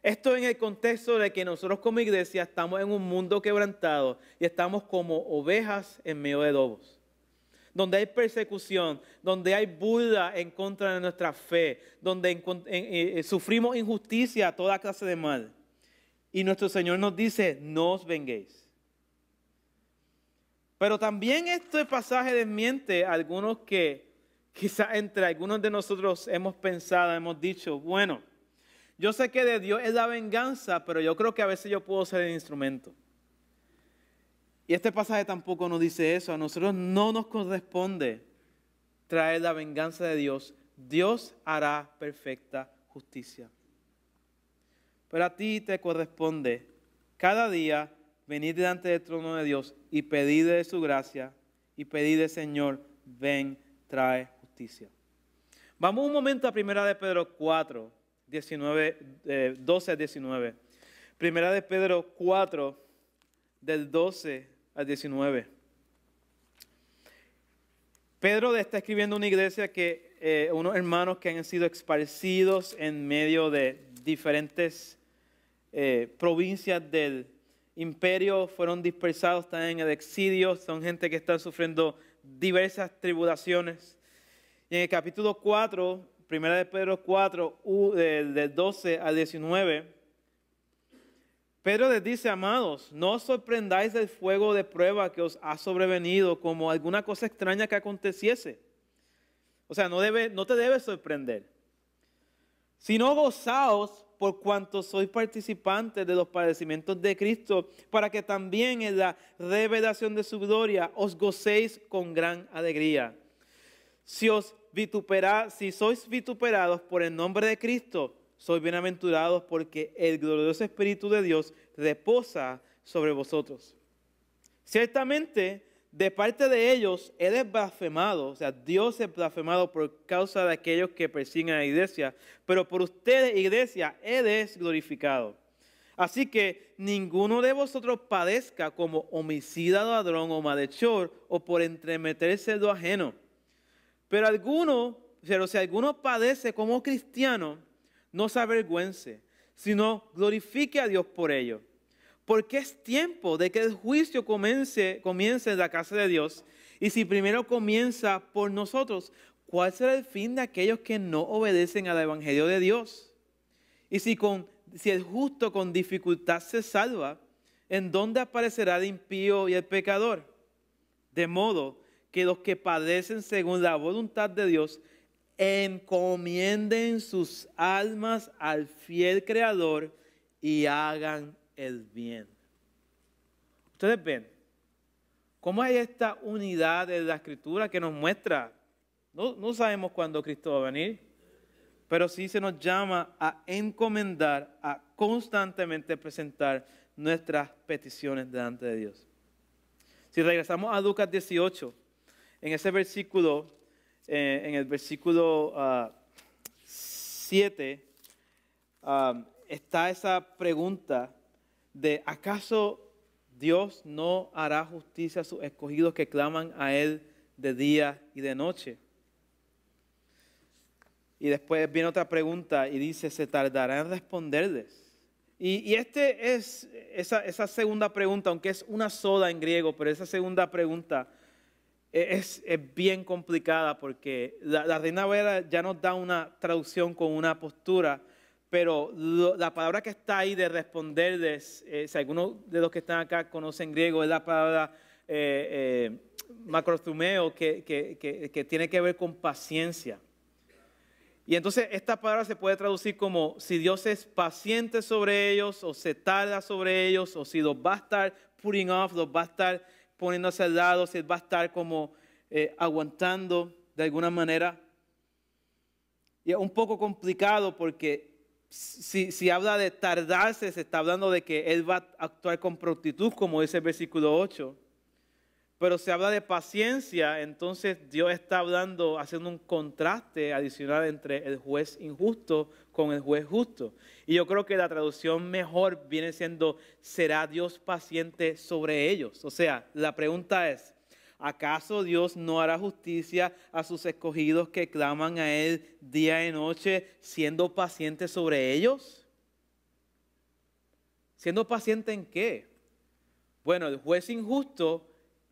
Speaker 1: Esto en el contexto de que nosotros como iglesia estamos en un mundo quebrantado y estamos como ovejas en medio de lobos, donde hay persecución, donde hay burla en contra de nuestra fe, donde sufrimos injusticia, toda clase de mal. Y nuestro Señor nos dice, no os venguéis. Pero también este pasaje desmiente a algunos que quizás entre algunos de nosotros hemos pensado, hemos dicho, bueno, yo sé que de Dios es la venganza, pero yo creo que a veces yo puedo ser el instrumento. Y este pasaje tampoco nos dice eso. A nosotros no nos corresponde traer la venganza de Dios. Dios hará perfecta justicia. Pero a ti te corresponde cada día venir delante del trono de Dios y pedirle de su gracia y pedirle, Señor, ven, trae justicia. Vamos un momento a 1 de Pedro 4, 12 al 19. 1 de Pedro 4, del 12 al 19. Pedro está escribiendo una iglesia que unos hermanos que han sido esparcidos en medio de diferentes provincias del imperio, fueron dispersados, están en el exilio, son gente que está sufriendo diversas tribulaciones. Y en el capítulo 4, 1 de Pedro 4, del 12 al 19, Pedro les dice, amados, no os sorprendáis del fuego de prueba que os ha sobrevenido como alguna cosa extraña que aconteciese. O sea, no te debe sorprender. Sino gozaos por cuanto sois participantes de los padecimientos de Cristo, para que también en la revelación de su gloria os gocéis con gran alegría. Si sois vituperados por el nombre de Cristo, sois bienaventurados porque el glorioso Espíritu de Dios reposa sobre vosotros. Ciertamente, de parte de ellos, Él es blasfemado, o sea, Dios es blasfemado por causa de aquellos que persiguen a la iglesia, pero por ustedes, iglesia, Él es glorificado. Así que ninguno de vosotros padezca como homicida, ladrón o malhechor, o por entremeterse en lo ajeno. Pero si alguno padece como cristiano, no se avergüence, sino glorifique a Dios por ello. Porque es tiempo de que el juicio comience en la casa de Dios. Y si primero comienza por nosotros, ¿cuál será el fin de aquellos que no obedecen al evangelio de Dios? Y si el justo con dificultad se salva, ¿en dónde aparecerá el impío y el pecador? De modo que los que padecen según la voluntad de Dios encomienden sus almas al fiel Creador y hagan el bien. Ustedes ven cómo hay esta unidad de la Escritura que nos muestra, no sabemos cuándo Cristo va a venir, pero sí se nos llama a encomendar, a constantemente presentar nuestras peticiones delante de Dios. Si regresamos a Lucas 18, en ese versículo, en el versículo 7, está esa pregunta de ¿acaso Dios no hará justicia a sus escogidos que claman a Él de día y de noche? Y después viene otra pregunta y dice, ¿se tardará en responderles? Y esa segunda pregunta, aunque es una sola en griego, pero esa segunda pregunta es bien complicada porque la Reina Valera ya nos da una traducción con una postura, pero la palabra que está ahí de responderles, si algunos de los que están acá conocen griego, es la palabra macrothumeo, que tiene que ver con paciencia. Y entonces esta palabra se puede traducir como si Dios es paciente sobre ellos, o se tarda sobre ellos, o si los va a estar putting off, los va a estar poniéndose al lado, si Él va a estar como aguantando de alguna manera. Y es un poco complicado porque si habla de tardarse, se está hablando de que Él va a actuar con prontitud, como dice el versículo 8. Pero si habla de paciencia, entonces Dios está hablando, haciendo un contraste adicional entre el juez injusto con el juez justo. Y yo creo que la traducción mejor viene siendo, ¿será Dios paciente sobre ellos? O sea, la pregunta es, ¿acaso Dios no hará justicia a sus escogidos que claman a Él día y noche, siendo paciente sobre ellos? ¿Siendo paciente en qué? Bueno, el juez injusto,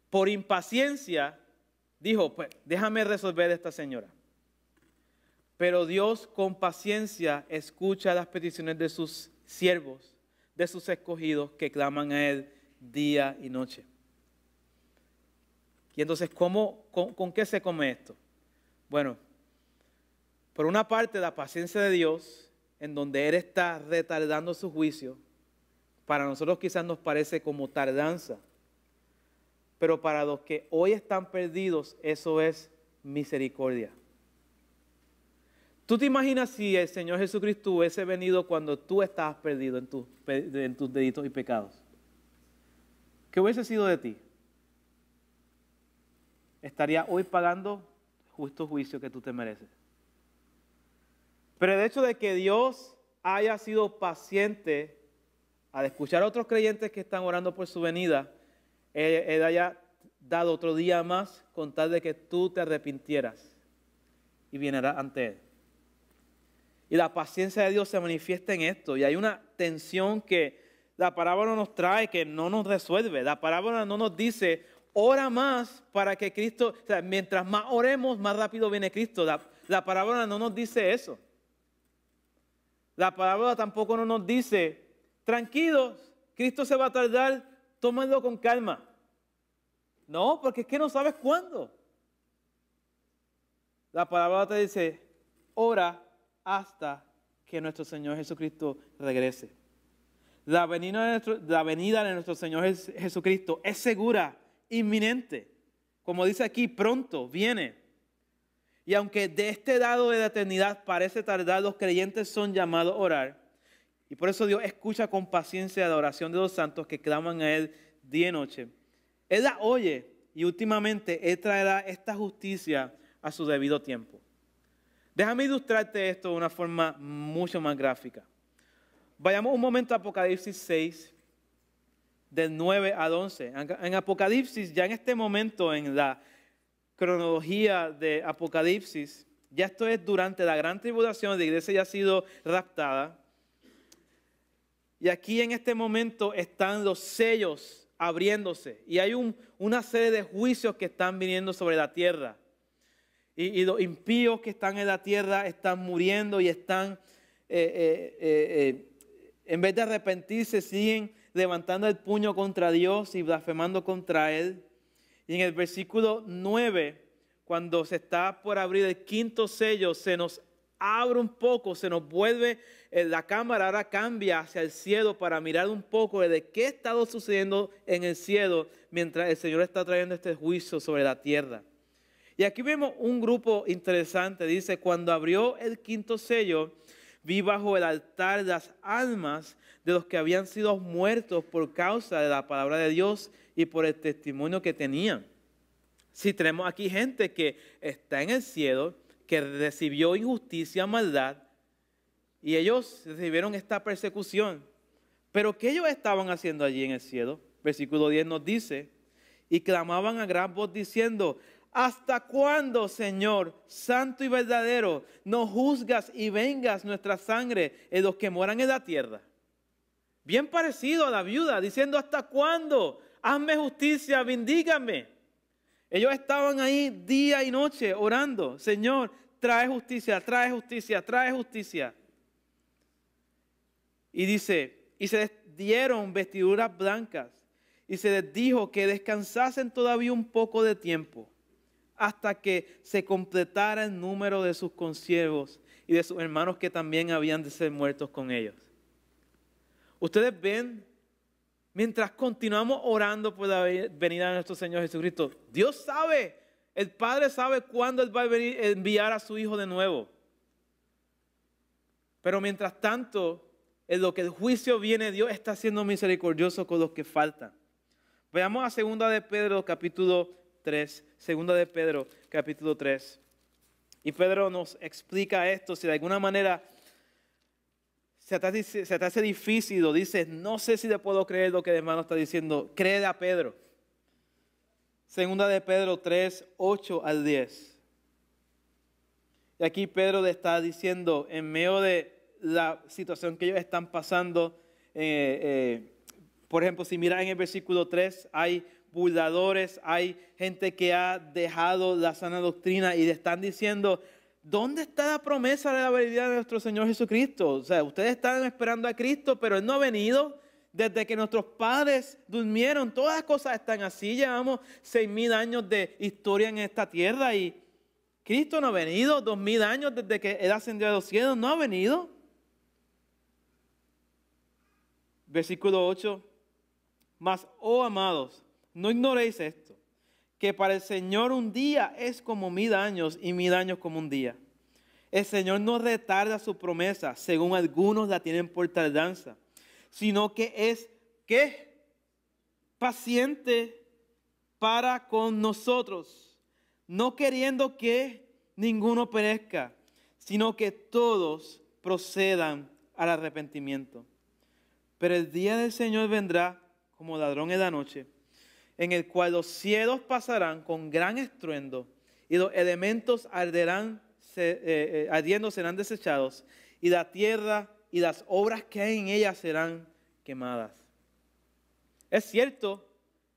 Speaker 1: por impaciencia, dijo, pues déjame resolver a esta señora. Pero Dios con paciencia escucha las peticiones de sus siervos, de sus escogidos que claman a Él día y noche. Y entonces, ¿con qué se come esto? Bueno, por una parte la paciencia de Dios, en donde Él está retardando su juicio, para nosotros quizás nos parece como tardanza. Pero para los que hoy están perdidos, eso es misericordia. ¿Tú te imaginas si el Señor Jesucristo hubiese venido cuando tú estabas perdido en tus delitos y pecados? ¿Qué hubiese sido de ti? Estaría hoy pagando justo juicio que tú te mereces. Pero el hecho de que Dios haya sido paciente al escuchar a otros creyentes que están orando por su venida, Él haya dado otro día más con tal de que tú te arrepintieras y vienes ante Él. Y la paciencia de Dios se manifiesta en esto. Y hay una tensión que la parábola nos trae, que no nos resuelve. La parábola no nos dice, ora más para que Cristo, o sea, mientras más oremos, más rápido viene Cristo. La parábola no nos dice eso. La parábola tampoco no nos dice, tranquilos, Cristo se va a tardar, tómenlo con calma. No, porque es que no sabes cuándo. La palabra te dice, ora hasta que nuestro Señor Jesucristo regrese. La venida de nuestro Señor Jesucristo es segura, inminente. Como dice aquí, pronto viene. Y aunque de este lado de la eternidad parece tardar, los creyentes son llamados a orar. Y por eso Dios escucha con paciencia la oración de los santos que claman a Él día y noche. Él la oye y últimamente Él traerá esta justicia a su debido tiempo. Déjame ilustrarte esto de una forma mucho más gráfica. Vayamos un momento a Apocalipsis 6, del 9 al 11. En Apocalipsis, ya en este momento, en la cronología de Apocalipsis, ya esto es durante la gran tribulación, la iglesia ya ha sido raptada. Y aquí en este momento están los sellos abriéndose. Y hay una serie de juicios que están viniendo sobre la tierra. Y los impíos que están en la tierra están muriendo y están, en vez de arrepentirse, siguen levantando el puño contra Dios y blasfemando contra Él. Y en el versículo 9, cuando se está por abrir el quinto sello, se nos abre un poco, se nos vuelve, la cámara ahora cambia hacia el cielo para mirar un poco de qué ha estado sucediendo en el cielo mientras el Señor está trayendo este juicio sobre la tierra. Y aquí vemos un grupo interesante. Dice, cuando abrió el quinto sello, vi bajo el altar las almas de los que habían sido muertos por causa de la palabra de Dios y por el testimonio que tenían. Sí, tenemos aquí gente que está en el cielo, que recibió injusticia, maldad, y ellos recibieron esta persecución. Pero ¿qué ellos estaban haciendo allí en el cielo? Versículo 10 nos dice, y clamaban a gran voz diciendo, ¿hasta cuándo, Señor, santo y verdadero, no juzgas y vengas nuestra sangre en los que moran en la tierra? Bien parecido a la viuda, diciendo, ¿hasta cuándo? Hazme justicia, vindígame. Ellos estaban ahí día y noche orando, Señor, trae justicia, trae justicia, trae justicia. Y dice, y se les dieron vestiduras blancas y se les dijo que descansasen todavía un poco de tiempo hasta que se completara el número de sus consiervos y de sus hermanos que también habían de ser muertos con ellos. Ustedes ven, mientras continuamos orando por la venida de nuestro Señor Jesucristo, Dios sabe, el Padre sabe cuándo Él va a enviar a su Hijo de nuevo. Pero mientras tanto, en lo que el juicio viene, Dios está siendo misericordioso con los que faltan. Veamos a 2 de Pedro capítulo 3, 2 de Pedro capítulo 3. Y Pedro nos explica esto, si de alguna manera se te hace difícil o dices, no sé si le puedo creer lo que el hermano está diciendo, créele a Pedro. 2 de Pedro 3, 8 al 10. Y aquí Pedro le está diciendo, en medio de la situación que ellos están pasando, por ejemplo, si miras en el versículo 3, hay burladores, hay gente que ha dejado la sana doctrina y le están diciendo, ¿dónde está la promesa de la venida de nuestro Señor Jesucristo? O sea, ustedes están esperando a Cristo, pero Él no ha venido. Desde que nuestros padres durmieron, todas las cosas están así. Llevamos 6,000 años de historia en esta tierra y Cristo no ha venido. 2,000 años desde que Él ascendió a los cielos, no ha venido. Versículo 8. Mas, oh amados, no ignoréis esto, que para el Señor un día es como 1,000 años y 1,000 años como un día. El Señor no retarda su promesa, según algunos la tienen por tardanza, sino que es, ¿qué? Paciente para con nosotros, no queriendo que ninguno perezca, sino que todos procedan al arrepentimiento. Pero el día del Señor vendrá como ladrón en la noche, en el cual los cielos pasarán con gran estruendo y los elementos ardiendo serán desechados y la tierra y las obras que hay en ella serán quemadas. Es cierto,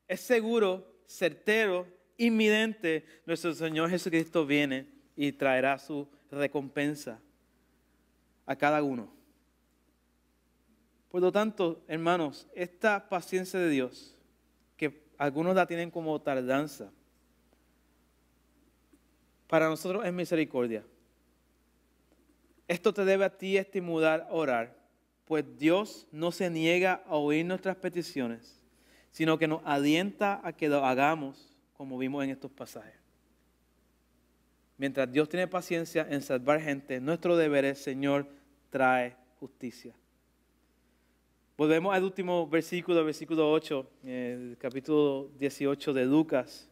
Speaker 1: es seguro, certero, inminente, nuestro Señor Jesucristo viene y traerá su recompensa a cada uno. Por lo tanto, hermanos, esta paciencia de Dios, que algunos la tienen como tardanza, para nosotros es misericordia. Esto te debe a ti estimular a orar, pues Dios no se niega a oír nuestras peticiones, sino que nos alienta a que lo hagamos, como vimos en estos pasajes. Mientras Dios tiene paciencia en salvar gente, nuestro deber es, Señor, trae justicia. Volvemos al último versículo, versículo 8, el capítulo 18 de Lucas.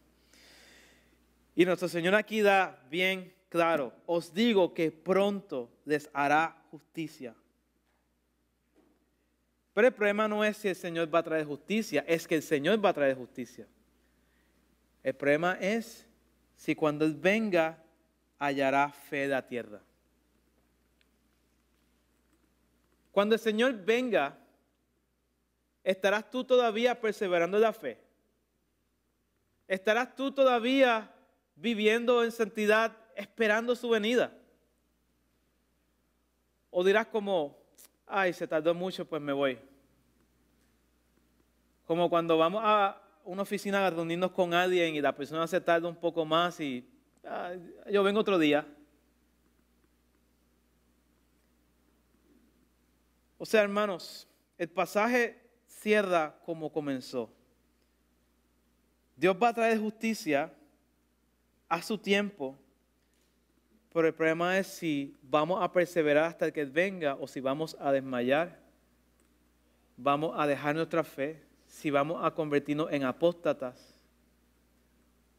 Speaker 1: Y nuestro Señor aquí da bien claro, os digo que pronto les hará justicia. Pero el problema no es si el Señor va a traer justicia, es que el Señor va a traer justicia. El problema es si cuando Él venga hallará fe en la tierra. Cuando el Señor venga, ¿estarás tú todavía perseverando en la fe? ¿Estarás tú todavía viviendo en santidad, esperando su venida? ¿O dirás como, ay, se tardó mucho, pues me voy? Como cuando vamos a una oficina a reunirnos con alguien y la persona se tarda un poco más y yo vengo otro día. O sea, hermanos, el pasaje cierra como comenzó. Dios va a traer justicia a su tiempo, pero el problema es si vamos a perseverar hasta que Él venga o si vamos a desmayar, vamos a dejar nuestra fe, si vamos a convertirnos en apóstatas,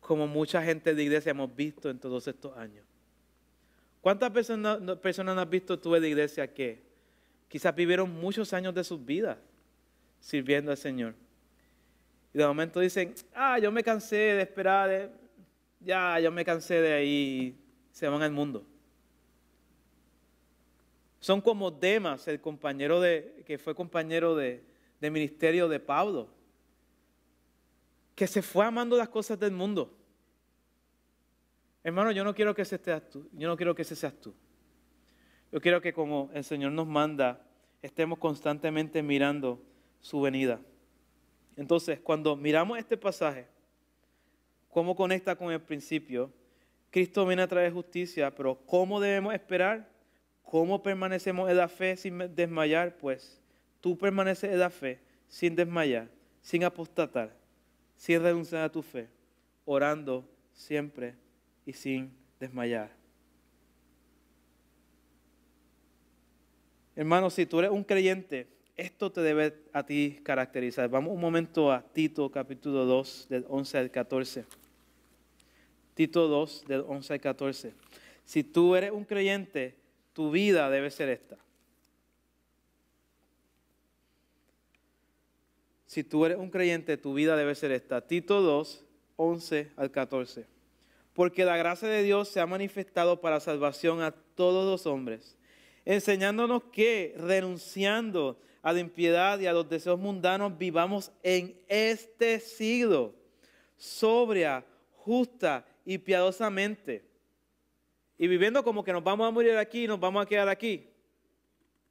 Speaker 1: como mucha gente de la iglesia hemos visto en todos estos años. ¿Cuántas personas has visto tú en la iglesia que quizás vivieron muchos años de sus vidas sirviendo al Señor? Y de momento dicen, yo me cansé de esperar, yo me cansé de ahí, y se van al mundo. Son como Demas, el compañero que fue compañero de ministerio de Pablo, que se fue amando las cosas del mundo. Hermano, yo no quiero que ese seas tú. Yo no quiero que ese seas tú. Yo quiero que como el Señor nos manda, estemos constantemente mirando su venida. Entonces, cuando miramos este pasaje, ¿cómo conecta con el principio? Cristo viene a traer justicia, pero ¿cómo debemos esperar? ¿Cómo permanecemos en la fe sin desmayar? Pues tú permaneces en la fe sin desmayar, sin apostatar, sin renunciar a tu fe, orando siempre y sin desmayar. Hermano, si tú eres un creyente, esto te debe a ti caracterizar. Vamos un momento a Tito capítulo 2, del 11 al 14. Tito 2, del 11 al 14. Si tú eres un creyente, tu vida debe ser esta. Si tú eres un creyente, tu vida debe ser esta. Tito 2, 11 al 14. Porque la gracia de Dios se ha manifestado para salvación a todos los hombres, enseñándonos que, renunciando a la impiedad y a los deseos mundanos, vivamos en este siglo, sobria, justa y piadosamente. Y viviendo como que nos vamos a morir aquí y nos vamos a quedar aquí.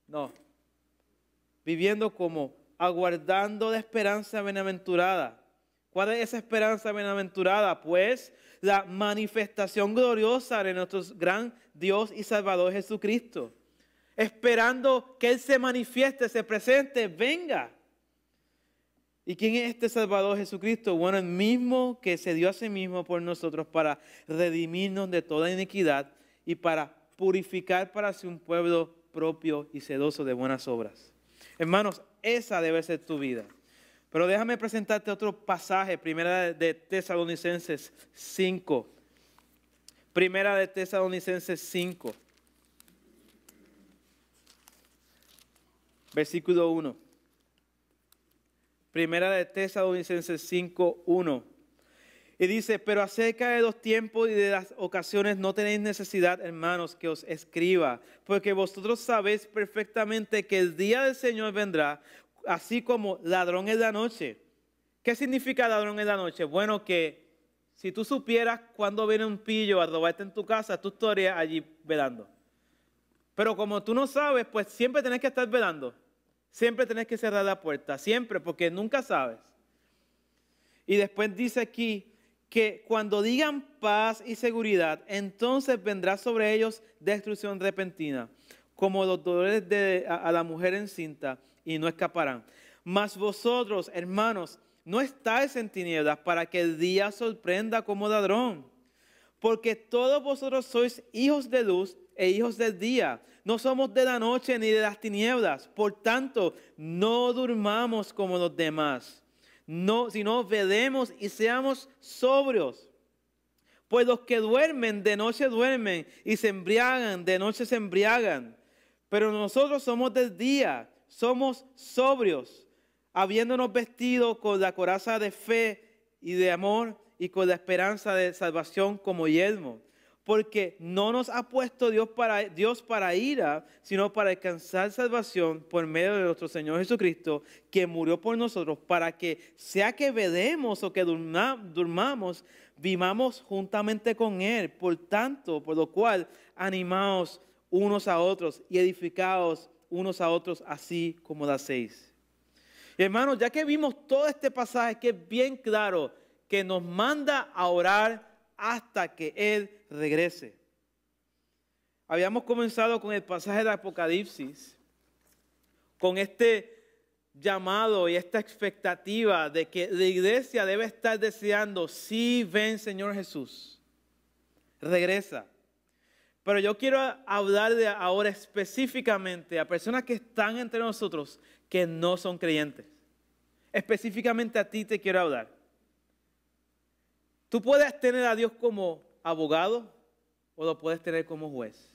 Speaker 1: No. Viviendo como aguardando la esperanza bienaventurada. ¿Cuál es esa esperanza bienaventurada? Pues la manifestación gloriosa de nuestro gran Dios y Salvador Jesucristo. Esperando que Él se manifieste, se presente, venga. ¿Y quién es este Salvador Jesucristo? Bueno, el mismo que se dio a sí mismo por nosotros para redimirnos de toda iniquidad y para purificar para sí un pueblo propio y celoso de buenas obras. Hermanos, esa debe ser tu vida. Pero déjame presentarte otro pasaje, Primera de Tesalonicenses 5. Primera de Tesalonicenses 5. Versículo 1. Primera de Tesalonicenses 5, 1. Y dice, pero acerca de los tiempos y de las ocasiones no tenéis necesidad, hermanos, que os escriba, porque vosotros sabéis perfectamente que el día del Señor vendrá, así como ladrón en la noche. ¿Qué significa ladrón en la noche? Bueno, que si tú supieras cuándo viene un pillo a robarte en tu casa, tú estarías allí velando. Pero como tú no sabes, pues siempre tenés que estar velando. Siempre tenés que cerrar la puerta, siempre, porque nunca sabes. Y después dice aquí que cuando digan paz y seguridad, entonces vendrá sobre ellos destrucción repentina. como los dolores a la mujer encinta, y no escaparán. Mas vosotros, hermanos, no estáis en tinieblas para que el día sorprenda como ladrón. Porque todos vosotros sois hijos de luz e hijos del día. No somos de la noche ni de las tinieblas. Por tanto, no durmamos como los demás, sino velemos y seamos sobrios. Pues los que duermen, de noche duermen, y se embriagan, de noche se embriagan. Pero nosotros somos del día, somos sobrios, habiéndonos vestido con la coraza de fe y de amor y con la esperanza de salvación como yelmo. Porque no nos ha puesto Dios para ira, sino para alcanzar salvación por medio de nuestro Señor Jesucristo, que murió por nosotros, para que sea que velemos o que durmamos, vivamos juntamente con Él. Por tanto, por lo cual, animaos unos a otros y edificaos unos a otros, así como lo hacéis. Y hermanos, ya que vimos todo este pasaje que es bien claro, que nos manda a orar hasta que Él regrese. Habíamos comenzado con el pasaje de Apocalipsis, con este llamado y esta expectativa de que la iglesia debe estar deseando, sí, ven Señor Jesús, regresa. Pero yo quiero hablar de ahora específicamente a personas que están entre nosotros que no son creyentes. Específicamente a ti te quiero hablar. Tú puedes tener a Dios como abogado o lo puedes tener como juez.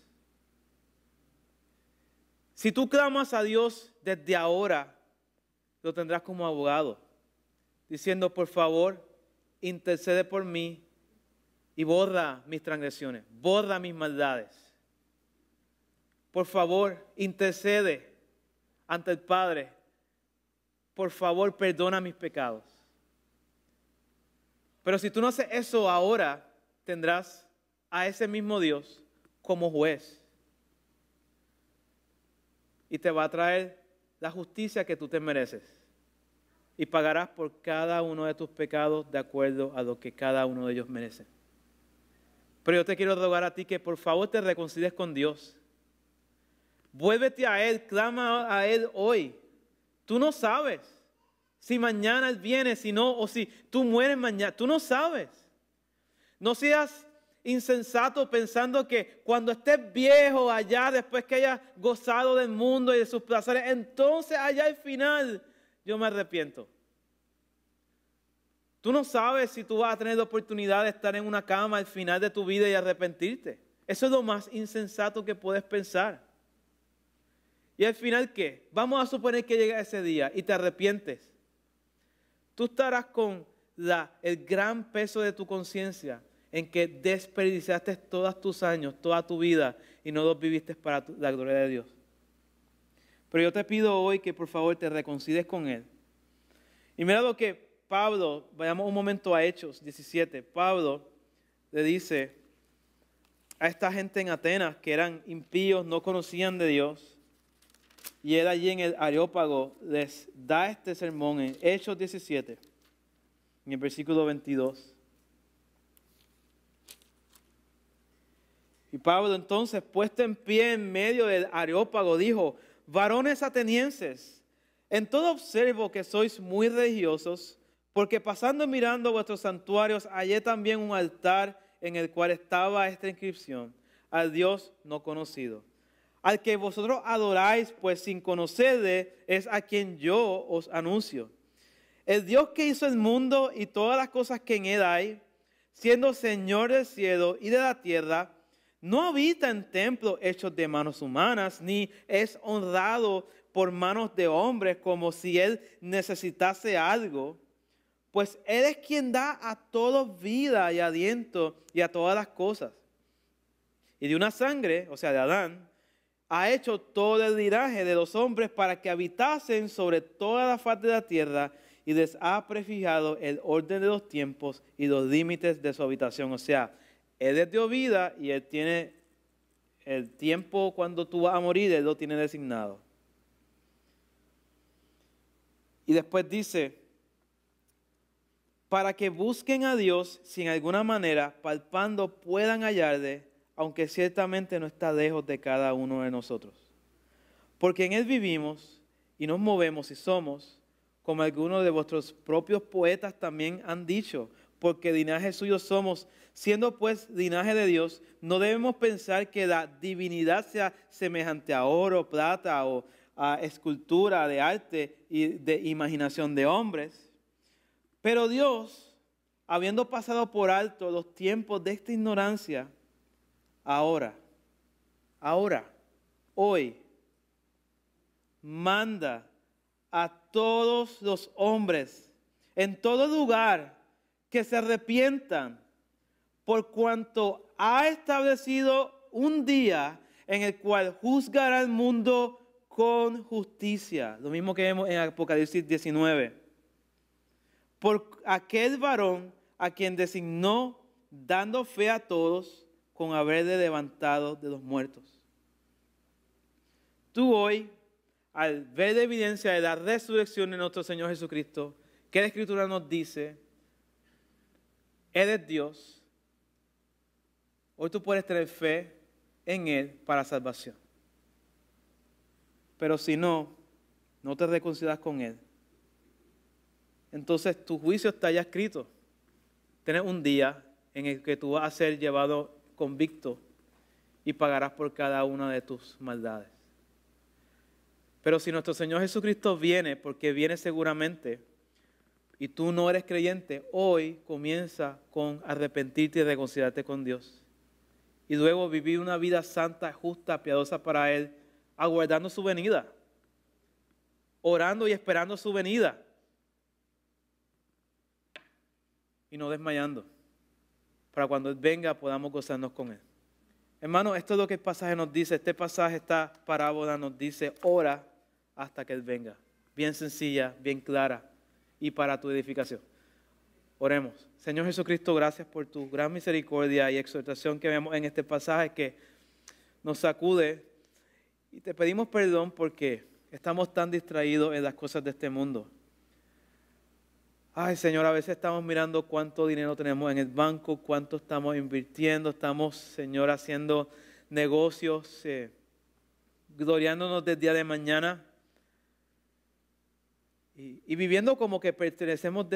Speaker 1: Si tú clamas a Dios desde ahora, lo tendrás como abogado, diciendo, por favor, intercede por mí y borra mis transgresiones, borra mis maldades. Por favor, intercede ante el Padre. Por favor, perdona mis pecados. Pero si tú no haces eso ahora, tendrás a ese mismo Dios como juez. Y te va a traer la justicia que tú te mereces. Y pagarás por cada uno de tus pecados de acuerdo a lo que cada uno de ellos merece. Pero yo te quiero rogar a ti que por favor te reconcilies con Dios. Vuélvete a Él, clama a Él hoy. Tú no sabes si mañana Él viene, si no, o si tú mueres mañana. Tú no sabes. No seas insensato pensando que cuando estés viejo allá, después que hayas gozado del mundo y de sus placeres, entonces allá al final yo me arrepiento. Tú no sabes si tú vas a tener la oportunidad de estar en una cama al final de tu vida y arrepentirte. Eso es lo más insensato que puedes pensar. ¿Y al final qué? Vamos a suponer que llega ese día y te arrepientes. Tú estarás con el gran peso de tu conciencia en que desperdiciaste todos tus años, toda tu vida y no los viviste para la gloria de Dios. Pero yo te pido hoy que por favor te reconcilies con Él. Y mira lo que Pablo, vayamos un momento a Hechos 17. Pablo le dice a esta gente en Atenas que eran impíos, no conocían de Dios. Y él allí en el Areópago les da este sermón en Hechos 17, en el versículo 22. Y Pablo entonces, puesto en pie en medio del Areópago, dijo, varones atenienses, en todo observo que sois muy religiosos, porque pasando mirando vuestros santuarios, hallé también un altar en el cual estaba esta inscripción, al Dios no conocido. Al que vosotros adoráis, pues sin conocerle, es a quien yo os anuncio. El Dios que hizo el mundo y todas las cosas que en él hay, siendo Señor del cielo y de la tierra, no habita en templos hechos de manos humanas, ni es honrado por manos de hombres como si él necesitase algo, pues él es quien da a todos vida y aliento y a todas las cosas. Y de una sangre, o sea de Adán, ha hecho todo el linaje de los hombres para que habitasen sobre toda la faz de la tierra y les ha prefijado el orden de los tiempos y los límites de su habitación. O sea, Él les dio vida y Él tiene el tiempo cuando tú vas a morir, Él lo tiene designado. Y después dice, para que busquen a Dios si en alguna manera, palpando, puedan hallarle, aunque ciertamente no está lejos de cada uno de nosotros. Porque en Él vivimos y nos movemos y somos, como algunos de vuestros propios poetas también han dicho, porque linaje suyo somos. Siendo pues linaje de Dios, no debemos pensar que la divinidad sea semejante a oro, plata o a escultura de arte y de imaginación de hombres. Pero Dios, habiendo pasado por alto los tiempos de esta ignorancia, ahora, hoy, manda a todos los hombres en todo lugar que se arrepientan, por cuanto ha establecido un día en el cual juzgará al mundo con justicia. Lo mismo que vemos en Apocalipsis 19. Por aquel varón a quien designó, dando fe a todos, con haberle levantado de los muertos. Tú hoy, al ver la evidencia de la resurrección de nuestro Señor Jesucristo, que la Escritura nos dice, Él es Dios. Hoy tú puedes tener fe en Él para salvación. Pero si no te reconcilias con Él, entonces tu juicio está ya escrito. Tienes un día en el que tú vas a ser llevado convicto y pagarás por cada una de tus maldades. Pero si nuestro Señor Jesucristo viene, porque viene seguramente, y tú no eres creyente, hoy comienza con arrepentirte y reconciliarte con Dios. Y luego vivir una vida santa, justa, piadosa para Él, aguardando su venida, orando y esperando su venida. Y no desmayando, para cuando Él venga podamos gozarnos con Él. Hermano, esto es lo que el pasaje nos dice. Este pasaje, esta parábola nos dice, ora hasta que Él venga. Bien sencilla, bien clara y para tu edificación. Oremos. Señor Jesucristo, gracias por tu gran misericordia y exhortación que vemos en este pasaje que nos sacude. Y te pedimos perdón porque estamos tan distraídos en las cosas de este mundo. Ay, Señor, a veces estamos mirando cuánto dinero tenemos en el banco, cuánto estamos invirtiendo, estamos, Señor, haciendo negocios, gloriándonos del día de mañana y viviendo como que pertenecemos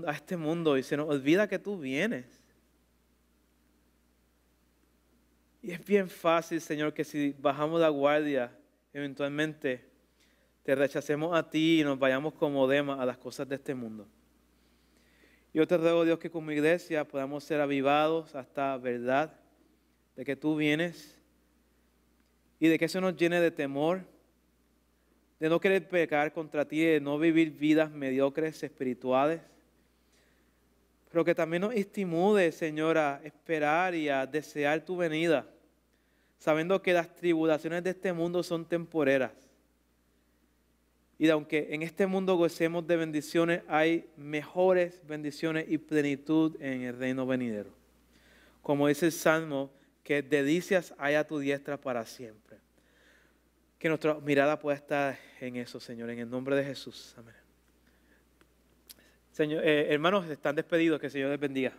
Speaker 1: a este mundo y se nos olvida que tú vienes. Y es bien fácil, Señor, que si bajamos la guardia, eventualmente te rechacemos a ti y nos vayamos como Demas a las cosas de este mundo. Yo te ruego, Dios, que como iglesia podamos ser avivados a esta verdad de que tú vienes y de que eso nos llene de temor, de no querer pecar contra ti, de no vivir vidas mediocres espirituales, pero que también nos estimule, Señor, a esperar y a desear tu venida, sabiendo que las tribulaciones de este mundo son temporeras. Y aunque en este mundo gocemos de bendiciones, hay mejores bendiciones y plenitud en el reino venidero. Como dice el Salmo, que delicias hay a tu diestra para siempre. Que nuestra mirada pueda estar en eso, Señor, en el nombre de Jesús. Amén. Señor, hermanos, están despedidos, que el Señor les bendiga.